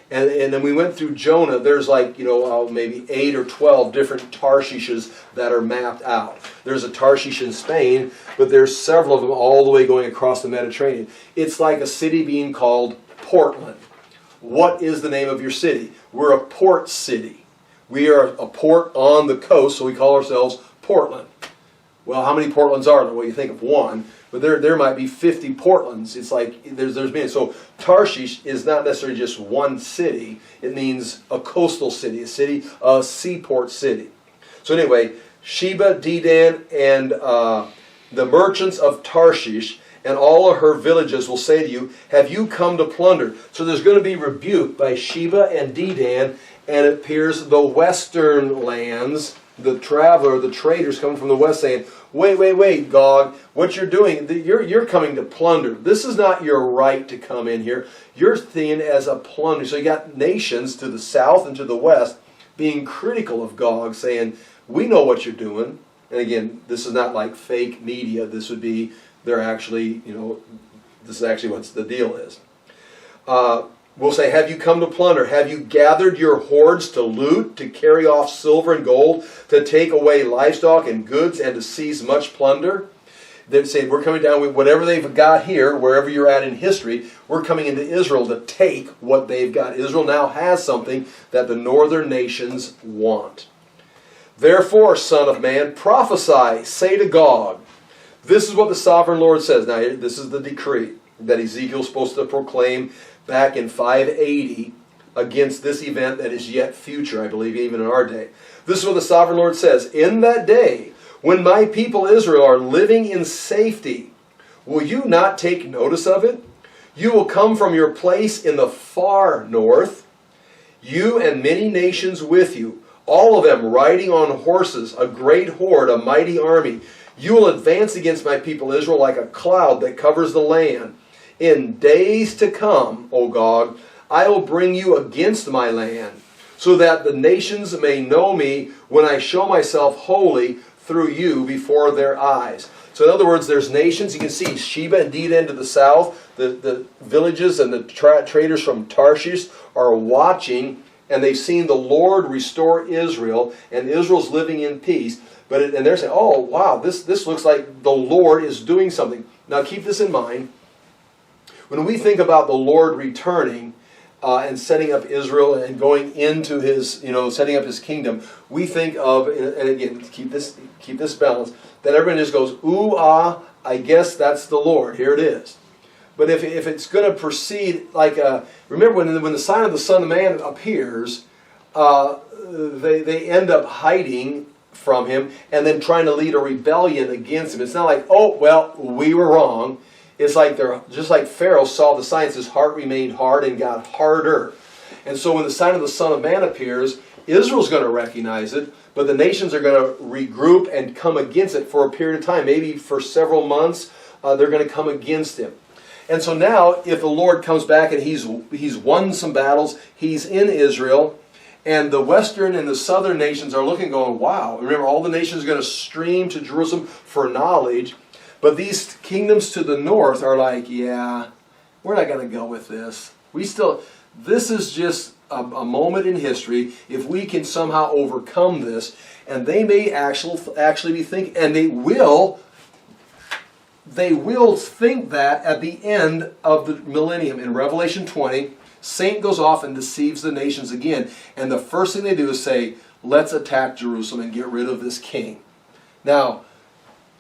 And then we went through Jonah. There's like, maybe 8 or 12 different Tarshishes that are mapped out. There's a Tarshish in Spain, but there's several of them all the way going across the Mediterranean. It's like a city being called Portland. What is the name of your city? We're a port city. We are a port on the coast, so we call ourselves Portland. Well, how many Portlands are there? Well, you think of one, but there might be 50 Portlands. It's like there's many. So Tarshish is not necessarily just one city. It means a coastal city, a seaport city. So anyway, Sheba, Dedan, and the merchants of Tarshish and all of her villages will say to you, have you come to plunder? So there's going to be rebuke by Sheba and Dedan, and it appears the western lands, the traveler, the traders coming from the west saying, wait, Gog, what you're doing, you're coming to plunder. This is not your right to come in here. You're seen as a plunder. So you got nations to the south and to the west being critical of Gog, saying, we know what you're doing. And again, this is not like fake media. This would be, they're actually, this is actually what the deal is. We'll say, have you come to plunder? Have you gathered your hoards to loot, to carry off silver and gold, to take away livestock and goods, and to seize much plunder? They say, we're coming down with whatever they've got here, wherever you're at in history, we're coming into Israel to take what they've got. Israel now has something that the northern nations want. Therefore, son of man, prophesy, say to Gog, this is what the sovereign Lord says. Now, this is the decree that Ezekiel's supposed to proclaim back in 580 against this event that is yet future, I believe, even in our day. This is what the sovereign Lord says. In that day, when my people Israel are living in safety, will you not take notice of it? You will come from your place in the far north, you and many nations with you, all of them riding on horses, a great horde, a mighty army. You will advance against my people Israel like a cloud that covers the land. In days to come, O Gog, I will bring you against my land, so that the nations may know me when I show myself holy through you before their eyes. So in other words, there's nations. You can see Sheba and Dedan to the south. The villages and the traders from Tarshish are watching, and they've seen the Lord restore Israel, and Israel's living in peace. And they're saying, oh, wow, this looks like the Lord is doing something. Now keep this in mind. When we think about the Lord returning and setting up Israel and going into his, setting up his kingdom, we think of, and again, keep this balance, that everyone just goes, ooh, ah, I guess that's the Lord. Here it is. But if it's going to proceed like, remember when the sign of the Son of Man appears, they end up hiding from him and then trying to lead a rebellion against him. It's not like, oh, well, we were wrong. It's like they're just like Pharaoh saw the signs, his heart remained hard and got harder. And so when the sign of the Son of Man appears, Israel's going to recognize it, but the nations are going to regroup and come against it for a period of time. Maybe for several months, they're going to come against him. And so now, if the Lord comes back and he's won some battles, he's in Israel, and the western and the southern nations are looking, going, wow. Remember, all the nations are going to stream to Jerusalem for knowledge. But these kingdoms to the north are like, yeah, we're not going to go with this. This is just a moment in history. If we can somehow overcome this, and they may actually be thinking, and they will think that at the end of the millennium. In Revelation 20, Satan goes off and deceives the nations again. And the first thing they do is say, let's attack Jerusalem and get rid of this king. Now,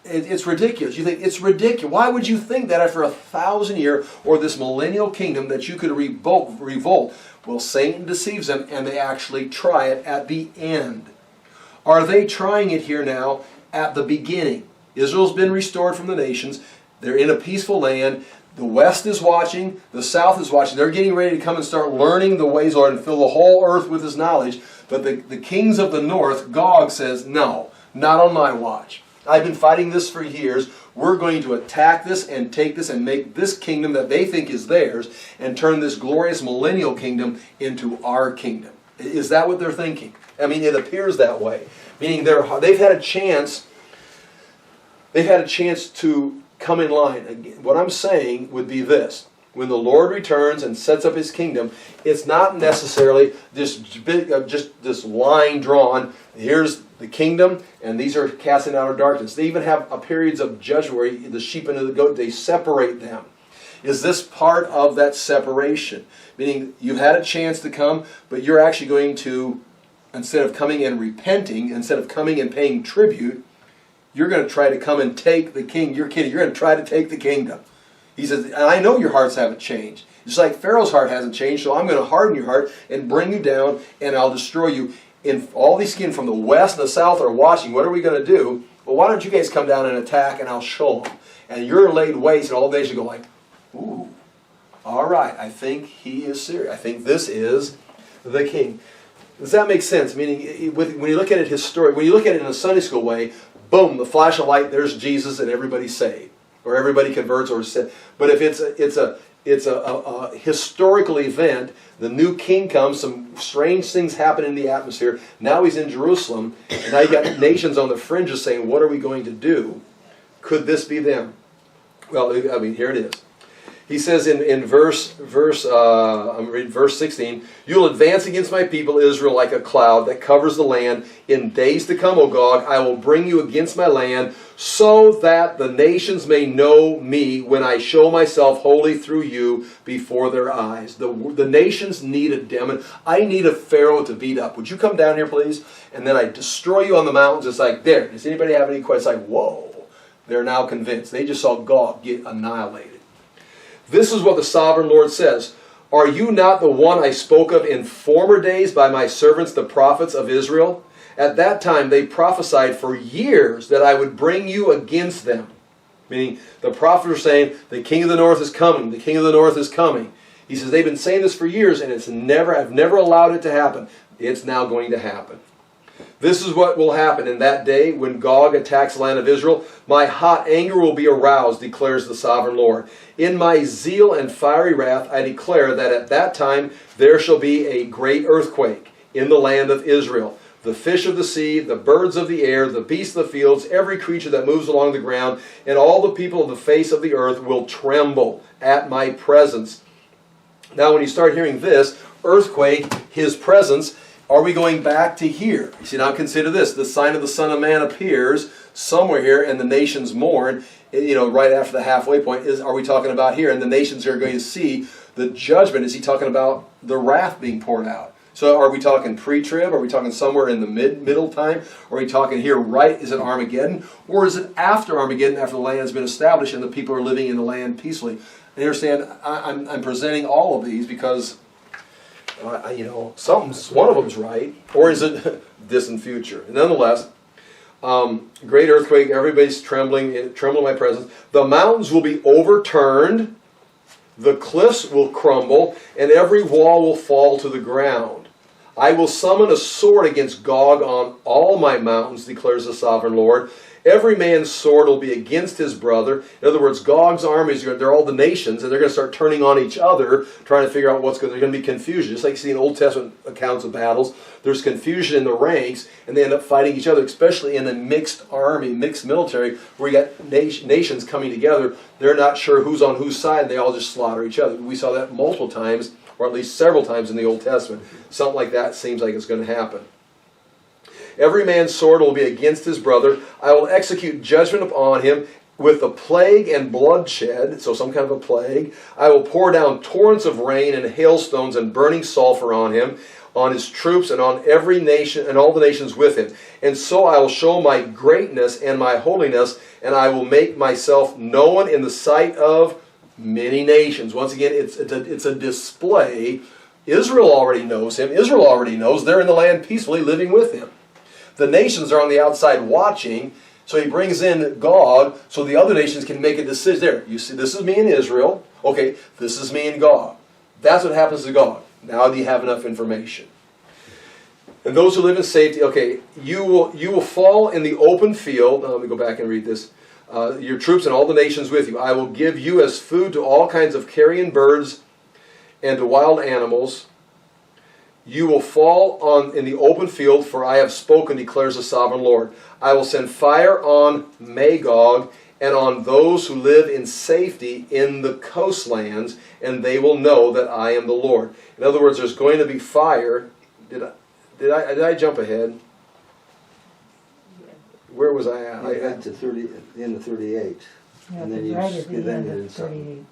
it's ridiculous. You think it's ridiculous. Why would you think that after 1,000 year or this millennial kingdom that you could revolt? Well, Satan deceives them, and they actually try it at the end. Are they trying it here now at the beginning? Israel's been restored from the nations. They're in a peaceful land. The west is watching. The south is watching. They're getting ready to come and start learning the ways of the Lord and fill the whole earth with his knowledge. But the kings of the north, Gog says, no, not on my watch. I've been fighting this for years. We're going to attack this and take this and make this kingdom that they think is theirs and turn this glorious millennial kingdom into our kingdom. Is that what they're thinking? I mean, it appears that way. Meaning they've had a chance. They've had a chance to come in line. Again, what I'm saying would be this. When the Lord returns and sets up his kingdom, it's not necessarily just this line drawn. Here's the kingdom, and these are casting out of darkness. They even have periods of judgment where the sheep and the goat, they separate them. Is this part of that separation? Meaning you've had a chance to come, but you're actually going to, instead of coming and repenting, instead of coming and paying tribute, you're going to try to come and take the king. You're kidding. You're going to try to take the kingdom. He says, and I know your hearts haven't changed. Just like Pharaoh's heart hasn't changed, so I'm going to harden your heart and bring you down, and I'll destroy you. And all these kin from the west and the south are watching. What are we going to do? Well, why don't you guys come down and attack, and I'll show them. And you're laid waste, and all the nations go like, ooh, all right, I think he is serious. I think this is the king. Does that make sense? Meaning, when you look at it historically, when you look at it in a Sunday school way, boom, the flash of light, there's Jesus, and everybody's saved, or everybody converts, or but if it's a historical event, the new king comes, some strange things happen in the atmosphere. Now he's in Jerusalem, and now you got nations on the fringes saying, what are we going to do? Could this be them? Well, I mean, here it is. He says in verse 16, you'll advance against my people Israel like a cloud that covers the land. In days to come, O Gog, I will bring you against my land, so that the nations may know me when I show myself holy through you before their eyes. The nations need a demon. I need a Pharaoh to beat up. Would you come down here, please? And then I destroy you on the mountains. It's like, there. Does anybody have any questions? Like, whoa. They're now convinced. They just saw Gog get annihilated. This is what the sovereign Lord says. Are you not the one I spoke of in former days by my servants, the prophets of Israel? At that time they prophesied for years that I would bring you against them. Meaning the prophets were saying, the king of the north is coming, the king of the north is coming. He says, they've been saying this for years, and I've never allowed it to happen. It's now going to happen. This is what will happen in that day when Gog attacks the land of Israel. My hot anger will be aroused, declares the sovereign Lord. In my zeal and fiery wrath I declare that at that time there shall be a great earthquake in the land of Israel. The fish of the sea, the birds of the air, the beasts of the fields, every creature that moves along the ground, and all the people of the face of the earth will tremble at my presence. Now when you start hearing this, earthquake, his presence, are we going back to here? You see, now consider this. The sign of the Son of Man appears somewhere here, and the nations mourn, right after the halfway point. Are we talking about here? And the nations are going to see the judgment. Is he talking about the wrath being poured out? So are we talking pre-trib? Are we talking somewhere in the middle time? Are we talking here, right? Is it Armageddon? Or is it after Armageddon, after the land has been established and the people are living in the land peacefully? And you understand, I'm presenting all of these because one of them's right, or is it distant future? Nonetheless, great earthquake, everybody's trembling in my presence. The mountains will be overturned, the cliffs will crumble, and every wall will fall to the ground. I will summon a sword against Gog on all my mountains, declares the sovereign Lord. Every man's sword will be against his brother. In other words, Gog's armies, they're all the nations, and they're going to start turning on each other, trying to figure out what's going to... There's going to be confusion. Just like you see in Old Testament accounts of battles, there's confusion in the ranks, and they end up fighting each other, especially in a mixed army, mixed military, where you got nations coming together. They're not sure who's on whose side, and they all just slaughter each other. We saw that multiple times, or at least several times in the Old Testament. Something like that seems like it's going to happen. Every man's sword will be against his brother. I will execute judgment upon him with a plague and bloodshed, so some kind of a plague. I will pour down torrents of rain and hailstones and burning sulfur on him, on his troops, and on every nation and all the nations with him. And so I will show my greatness and my holiness, and I will make myself known in the sight of many nations. Once again, it's a display. Israel already knows him. Israel already knows they're in the land peacefully living with him. The nations are on the outside watching, so he brings in Gog so the other nations can make a decision. There, you see, this is me and Israel. Okay, this is me and Gog. That's what happens to Gog. Now do you have enough information? And those who live in safety, okay, you will fall in the open field. Now, let me go back and read this. Your troops and all the nations with you. I will give you as food to all kinds of carrion birds and to wild animals. You will fall in the open field, for I have spoken, declares the sovereign Lord. I will send fire on Magog and on those who live in safety in the coastlands, and they will know that I am the Lord. In other words, there's going to be fire. Did I jump ahead? Where was I at? I got to 30, in the 38, Yeah, and then you right at the ended end in of something. 38.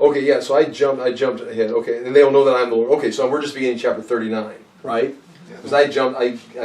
Okay, yeah, so I jumped ahead. Okay, and they will know that I'm the Lord. Okay, so we're just beginning chapter 39, right? Because I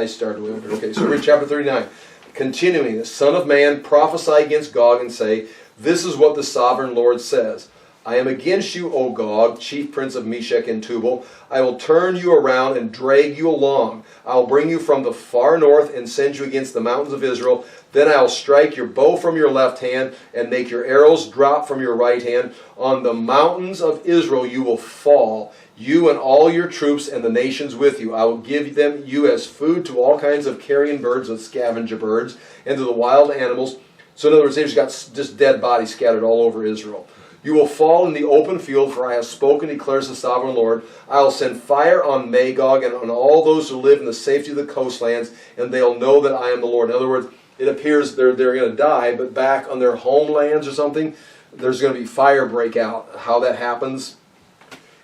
started way over. Okay, so we're in chapter 39. Continuing, the Son of Man, prophesy against Gog and say, this is what the sovereign Lord says. I am against you, O Gog, chief prince of Meshech and Tubal. I will turn you around and drag you along. I will bring you from the far north and send you against the mountains of Israel. Then I will strike your bow from your left hand and make your arrows drop from your right hand. On the mountains of Israel you will fall, you and all your troops and the nations with you. I will give them you as food to all kinds of carrion birds and scavenger birds and to the wild animals. So in other words, they've just got just dead bodies scattered all over Israel. You will fall in the open field, for I have spoken, declares the sovereign Lord. I will send fire on Magog and on all those who live in the safety of the coastlands, and they'll know that I am the Lord. In other words, it appears they're going to die, but back on their homelands or something, there's going to be fire break out. How that happens,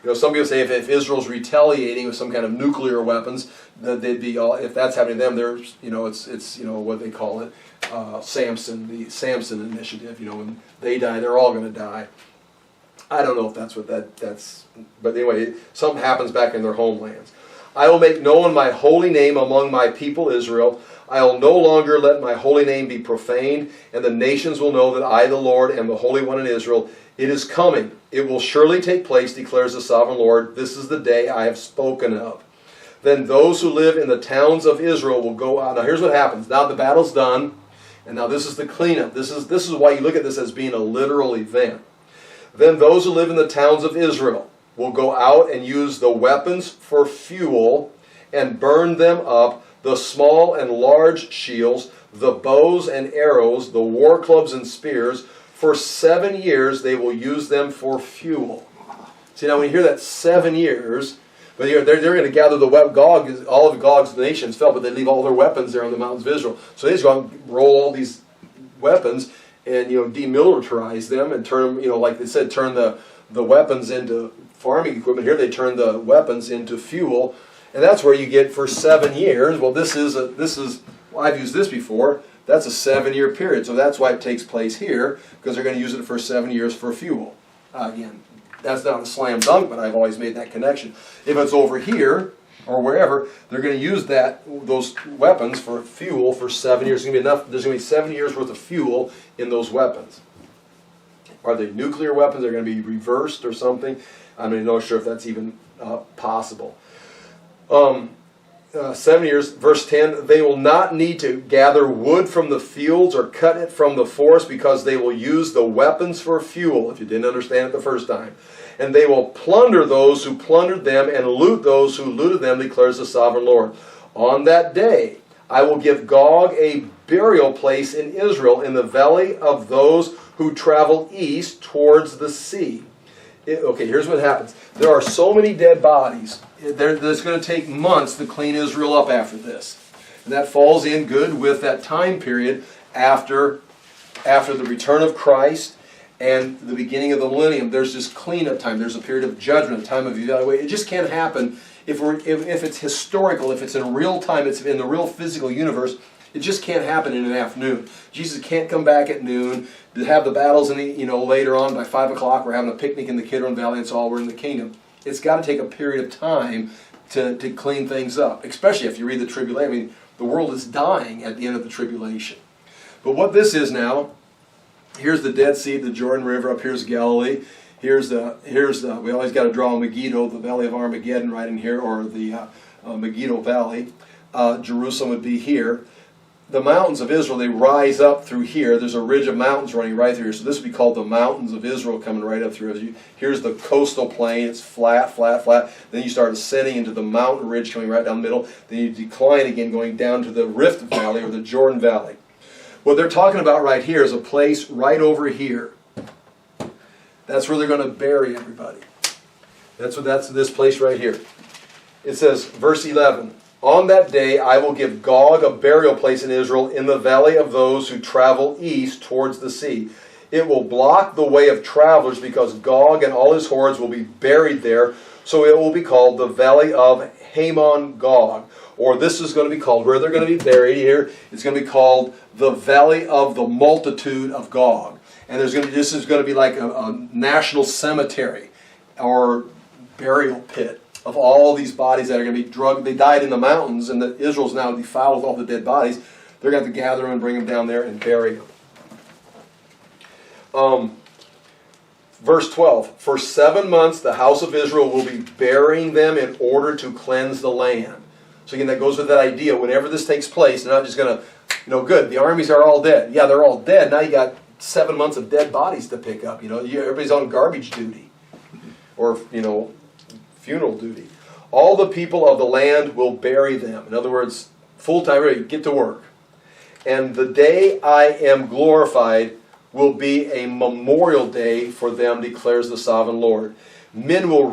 some people say if Israel's retaliating with some kind of nuclear weapons, that they'd be all. If that's happening to them, there's it's what they call it, the Samson initiative. When they die, they're all going to die. I don't know if that's what that's. But anyway, something happens back in their homelands. I will make known my holy name among my people Israel. I will no longer let my holy name be profaned, and the nations will know that I, the Lord, am the Holy One in Israel. It is coming. It will surely take place, declares the sovereign Lord. This is the day I have spoken of. Then those who live in the towns of Israel will go out. Now here's what happens. Now the battle's done, and now this is the cleanup. This is why you look at this as being a literal event. Then those who live in the towns of Israel will go out and use the weapons for fuel and burn them up, the small and large shields, the bows and arrows, the war clubs and spears. For 7 years they will use them for fuel. See, now when you hear that 7 years, but they're going to gather all of Gog's nations fell, but they leave all their weapons there on the mountains of Israel. So they just go and roll all these weapons and demilitarize them and turn them, like they said, turn the weapons into farming equipment. Here they turn the weapons into fuel, and that's where you get for 7 years. Well, I've used this before. That's a 7-year period, so that's why it takes place here, because they're going to use it for 7 years for fuel. Again, that's not a slam dunk, but I've always made that connection. If it's over here or wherever, they're going to use those weapons for fuel for 7 years. There's going to be 7 years worth of fuel in those weapons. Are they nuclear weapons? They're going to be reversed or something. I'm not sure if that's even possible. 7 years, verse 10, they will not need to gather wood from the fields or cut it from the forest, because they will use the weapons for fuel, if you didn't understand it the first time. And they will plunder those who plundered them and loot those who looted them, declares the sovereign Lord. On that day I will give Gog a burial place in Israel, in the valley of those who travel east towards the sea. Okay, here's what happens. There are so many dead bodies. It's going to take months to clean Israel up after this. And that falls in good with that time period after the return of Christ and the beginning of the millennium. There's this cleanup time. There's a period of judgment, a time of evaluation. It just can't happen if it's historical, if it's in real time, it's in the real physical universe. It just can't happen in an afternoon. Jesus can't come back at noon to have the battles later on by 5 o'clock. We're having a picnic in the Kidron Valley. It's all we're in the kingdom. It's got to take a period of time to clean things up, especially if you read the tribulation. The world is dying at the end of the tribulation. But what this is now, here's the Dead Sea, the Jordan River. Up here's Galilee. Here's the. We always got to draw Megiddo, the Valley of Armageddon, right in here, or the Megiddo Valley. Jerusalem would be here. The mountains of Israel, they rise up through here. There's a ridge of mountains running right through here. So this would be called the mountains of Israel, coming right up through. Here's the coastal plain. It's flat, flat, flat. Then you start ascending into the mountain ridge coming right down the middle. Then you decline again, going down to the Rift Valley or the Jordan Valley. What they're talking about right here is a place right over here. That's where they're going to bury everybody. That's this place right here. It says, verse 11, on that day I will give Gog a burial place in Israel, in the valley of those who travel east towards the sea. It will block the way of travelers, because Gog and all his hordes will be buried there. So it will be called the valley of Hamon Gog. Or this is going to be called, where they're going to be buried here, it's going to be called the valley of the multitude of Gog. And this is going to be like a national cemetery or burial pit of all these bodies that are going to be drugged. They died in the mountains, and Israel's now defiled with all the dead bodies. They're going to have to gather them and bring them down there and bury them. Verse 12, for 7 months the house of Israel will be burying them in order to cleanse the land. So again, that goes with that idea. Whenever this takes place, they're not just going to, good, the armies are all dead. Yeah, they're all dead. Now you got 7 months of dead bodies to pick up. Everybody's on garbage duty or, funeral duty. All the people of the land will bury them. In other words, full-time, ready, get to work. And the day I am glorified will be a memorial day for them, declares the sovereign Lord. Men will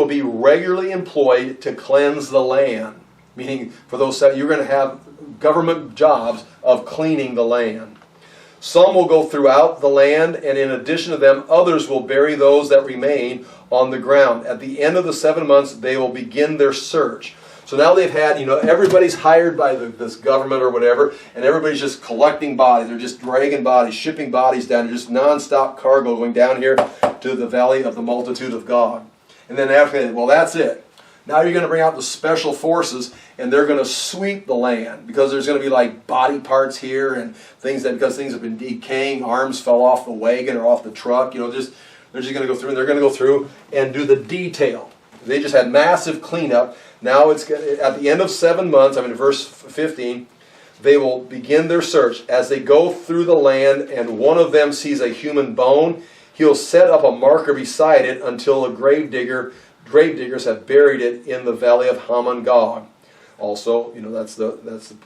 be regularly employed to cleanse the land. Meaning, for those you're going to have government jobs of cleaning the land. Some will go throughout the land, and in addition to them, others will bury those that remain on the ground. At the end of the 7 months, they will begin their search. So now they've had, everybody's hired by this government or whatever, and everybody's just collecting bodies. They're just dragging bodies, shipping bodies down. Just nonstop cargo going down here to the valley of the multitude of God. And then after that, well, that's it. Now you're going to bring out the special forces, and they're going to sweep the land because there's going to be like body parts here and things because things have been decaying. Arms fell off the wagon or off the truck. They're just going to go through, and they're going to go through and do the detail. They just had massive cleanup. Now it's at the end of 7 months, verse 15, they will begin their search. As they go through the land and one of them sees a human bone, he'll set up a marker beside it until the grave diggers have buried it in the valley of Haman Gog. Also, that's the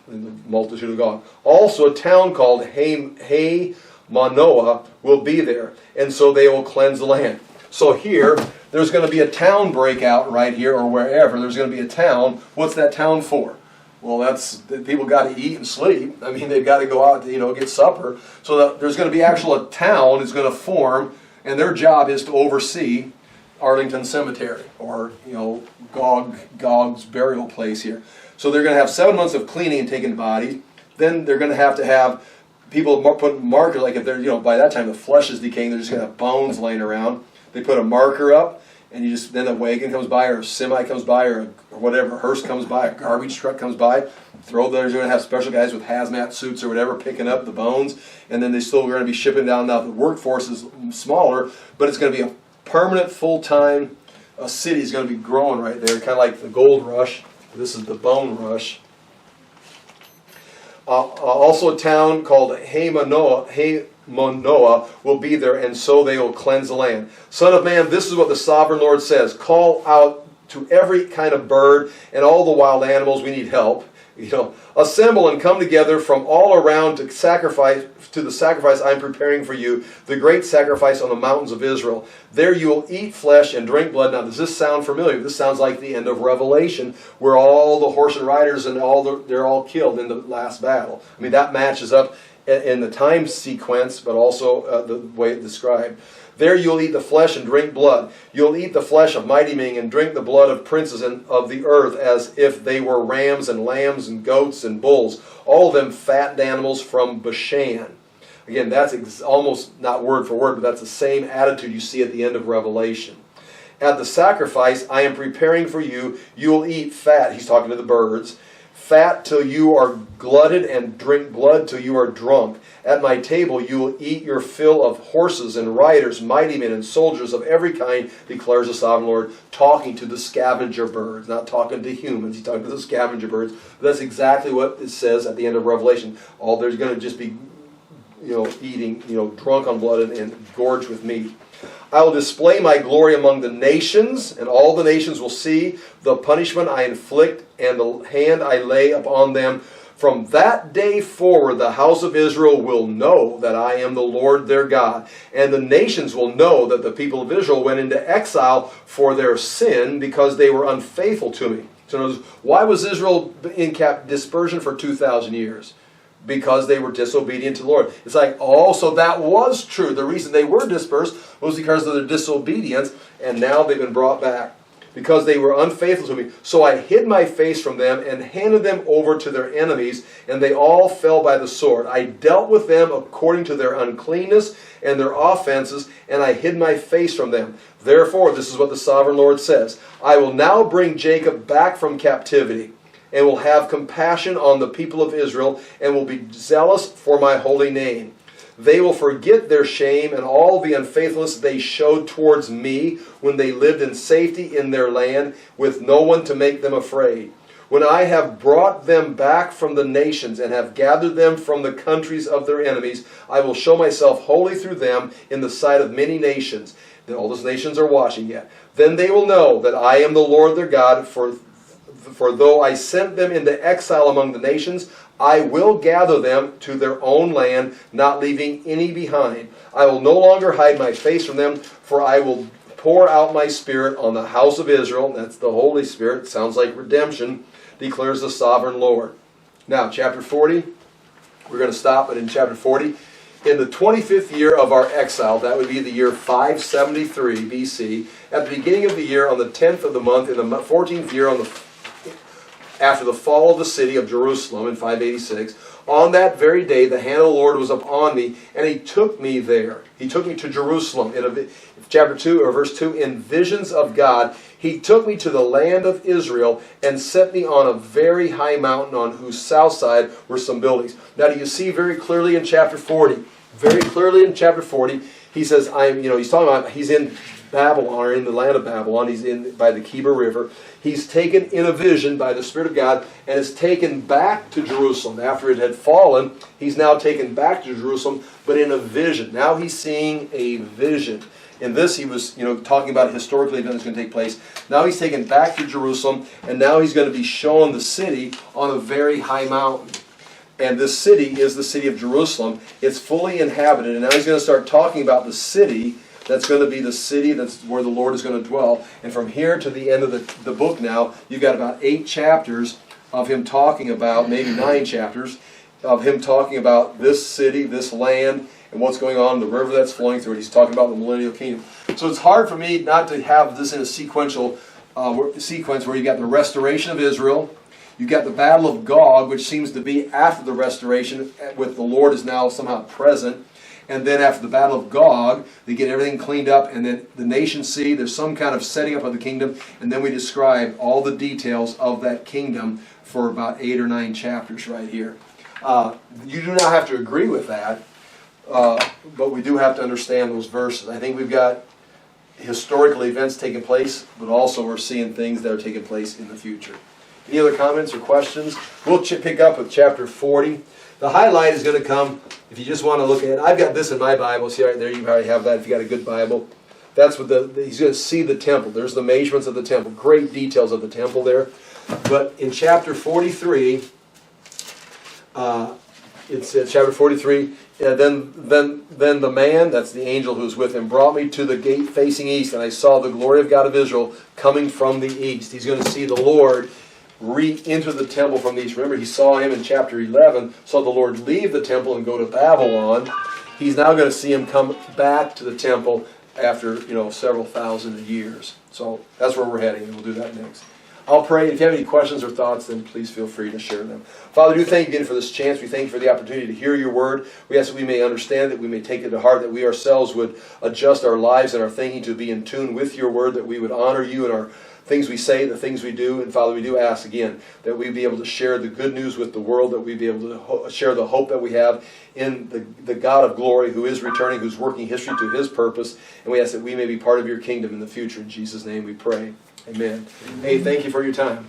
multitude of God. Also, a town called Hay Manoah will be there, and so they will cleanse the land. So here, there's going to be a town breakout right here or wherever. There's going to be a town. What's that town for? Well, people got to eat and sleep. They've got to go out to, get supper. So there's going to be a town is going to form, and their job is to oversee Arlington Cemetery or, Gog's burial place here. So they're going to have 7 months of cleaning and taking bodies. Then they're going to have people put markers, like if they're, by that time the flesh is decaying, they're just going to have bones laying around. They put a marker up, and then a wagon comes by, or a semi comes by, or whatever, a hearse comes by, a garbage truck comes by. They're going to have special guys with hazmat suits or whatever picking up the bones, and then they still are going to be shipping down. Now the workforce is smaller, but it's going to be a permanent, full-time city is going to be growing right there, kind of like the gold rush. This is the bone rush. Also a town called Hay Manoah will be there, and so they will cleanse the land. Son of man, this is what the sovereign Lord says. Call out to every kind of bird and all the wild animals. We need help. Assemble and come together from all around to sacrifice to the sacrifice I'm preparing for you, the great sacrifice on the mountains of Israel. There you will eat flesh and drink blood. Now, does this sound familiar? This sounds like the end of Revelation, where all the horse and riders and they're all killed in the last battle. That matches up in the time sequence, but also the way it's described. There you'll eat the flesh and drink blood. You'll eat the flesh of mighty men and drink the blood of princes of the earth, as if they were rams and lambs and goats and bulls, all of them fattened animals from Bashan. Again, that's almost not word for word, but that's the same attitude you see at the end of Revelation. At the sacrifice I am preparing for you, you'll eat fat. He's talking to the birds. Fat till you are glutted, and drink blood till you are drunk. At my table you will eat your fill of horses and riders, mighty men and soldiers of every kind, declares the sovereign Lord, talking to the scavenger birds, not talking to humans. He's talking to the scavenger birds. But that's exactly what it says at the end of Revelation. There's going to just be, eating, drunk on blood and gorged with meat. I will display my glory among the nations, and all the nations will see the punishment I inflict and the hand I lay upon them. From that day forward, the house of Israel will know that I am the Lord their God, and the nations will know that the people of Israel went into exile for their sin because they were unfaithful to me. So in other words, why was Israel in dispersion for 2,000 years? Because they were disobedient to the Lord. It's like, so that was true. The reason they were dispersed was because of their disobedience, and now they've been brought back. Because they were unfaithful to me. So I hid my face from them and handed them over to their enemies, and they all fell by the sword. I dealt with them according to their uncleanness and their offenses, and I hid my face from them. Therefore, this is what the sovereign Lord says, I will now bring Jacob back from captivity, and will have compassion on the people of Israel, and will be zealous for my holy name. They will forget their shame and all the unfaithfulness they showed towards me when they lived in safety in their land with no one to make them afraid. When I have brought them back from the nations and have gathered them from the countries of their enemies, I will show myself holy through them in the sight of many nations. Then all those nations are watching yet. Then they will know that I am the Lord their God, for though I sent them into exile among the nations, I will gather them to their own land, not leaving any behind. I will no longer hide my face from them, for I will pour out my Spirit on the house of Israel. That's the Holy Spirit. Sounds like redemption, declares the sovereign Lord. Now, chapter 40, we're going to stop it in chapter 40. In the 25th year of our exile, that would be the year 573 BC, at the beginning of the year, on the 10th of the month, in the 14th year, after the fall of the city of Jerusalem in 586, on that very day the hand of the Lord was upon me, and He took me there. He took me to Jerusalem. In chapter 2, or verse 2, in visions of God, He took me to the land of Israel and set me on a very high mountain on whose south side were some buildings. Now, do you see very clearly in chapter 40? Very clearly in chapter 40, he says, he's talking about, he's in Babylon, or in the land of Babylon. He's in by the Keba River. He's taken in a vision by the Spirit of God and is taken back to Jerusalem. After it had fallen, he's now taken back to Jerusalem, but in a vision. Now he's seeing a vision. In this, he was talking about a historical event that's going to take place. Now he's taken back to Jerusalem, and now he's going to be shown the city on a very high mountain. And this city is the city of Jerusalem. It's fully inhabited, and now he's going to start talking about the city that's going to be the city that's where the Lord is going to dwell. And from here to the end of the book now, you've got about 8 chapters of him talking about, maybe 9 chapters, of him talking about this city, this land, and what's going on, the river that's flowing through it. He's talking about the millennial kingdom. So it's hard for me not to have this in a sequential sequence where you got the restoration of Israel, you got the battle of Gog, which seems to be after the restoration, with the Lord is now somehow present. And then after the battle of Gog, they get everything cleaned up, and then the nations see there's some kind of setting up of the kingdom, and then we describe all the details of that kingdom for about 8 or 9 chapters right here. You do not have to agree with that, but we do have to understand those verses. I think we've got historical events taking place, but also we're seeing things that are taking place in the future. Any other comments or questions? We'll pick up with chapter 40. The highlight is going to come, if you just want to look at it. I've got this in my Bible. See right there, you probably have that if you got a good Bible. That's what he's going to see the temple. There's the measurements of the temple. Great details of the temple there. But in chapter 43, it's chapter 43, then the man, that's the angel who's with him, brought me to the gate facing east, and I saw the glory of God of Israel coming from the east. He's going to see the Lord re-enter the temple from the east. Remember, he saw him in chapter 11, saw the Lord leave the temple and go to Babylon. He's now going to see him come back to the temple after several thousand years. So that's where we're heading, and we'll do that next. I'll pray. If you have any questions or thoughts, then please feel free to share them. Father, we do thank you again for this chance. We thank you for the opportunity to hear your word. We ask that we may understand, that we may take it to heart, that we ourselves would adjust our lives and our thinking to be in tune with your word, that we would honor you in our things we say, the things we do. And Father, we do ask again that we be able to share the good news with the world, that we be able to share the hope that we have in the God of glory who is returning, who's working history to his purpose. And we ask that we may be part of your kingdom in the future. In Jesus' name we pray. Amen. Hey, thank you for your time.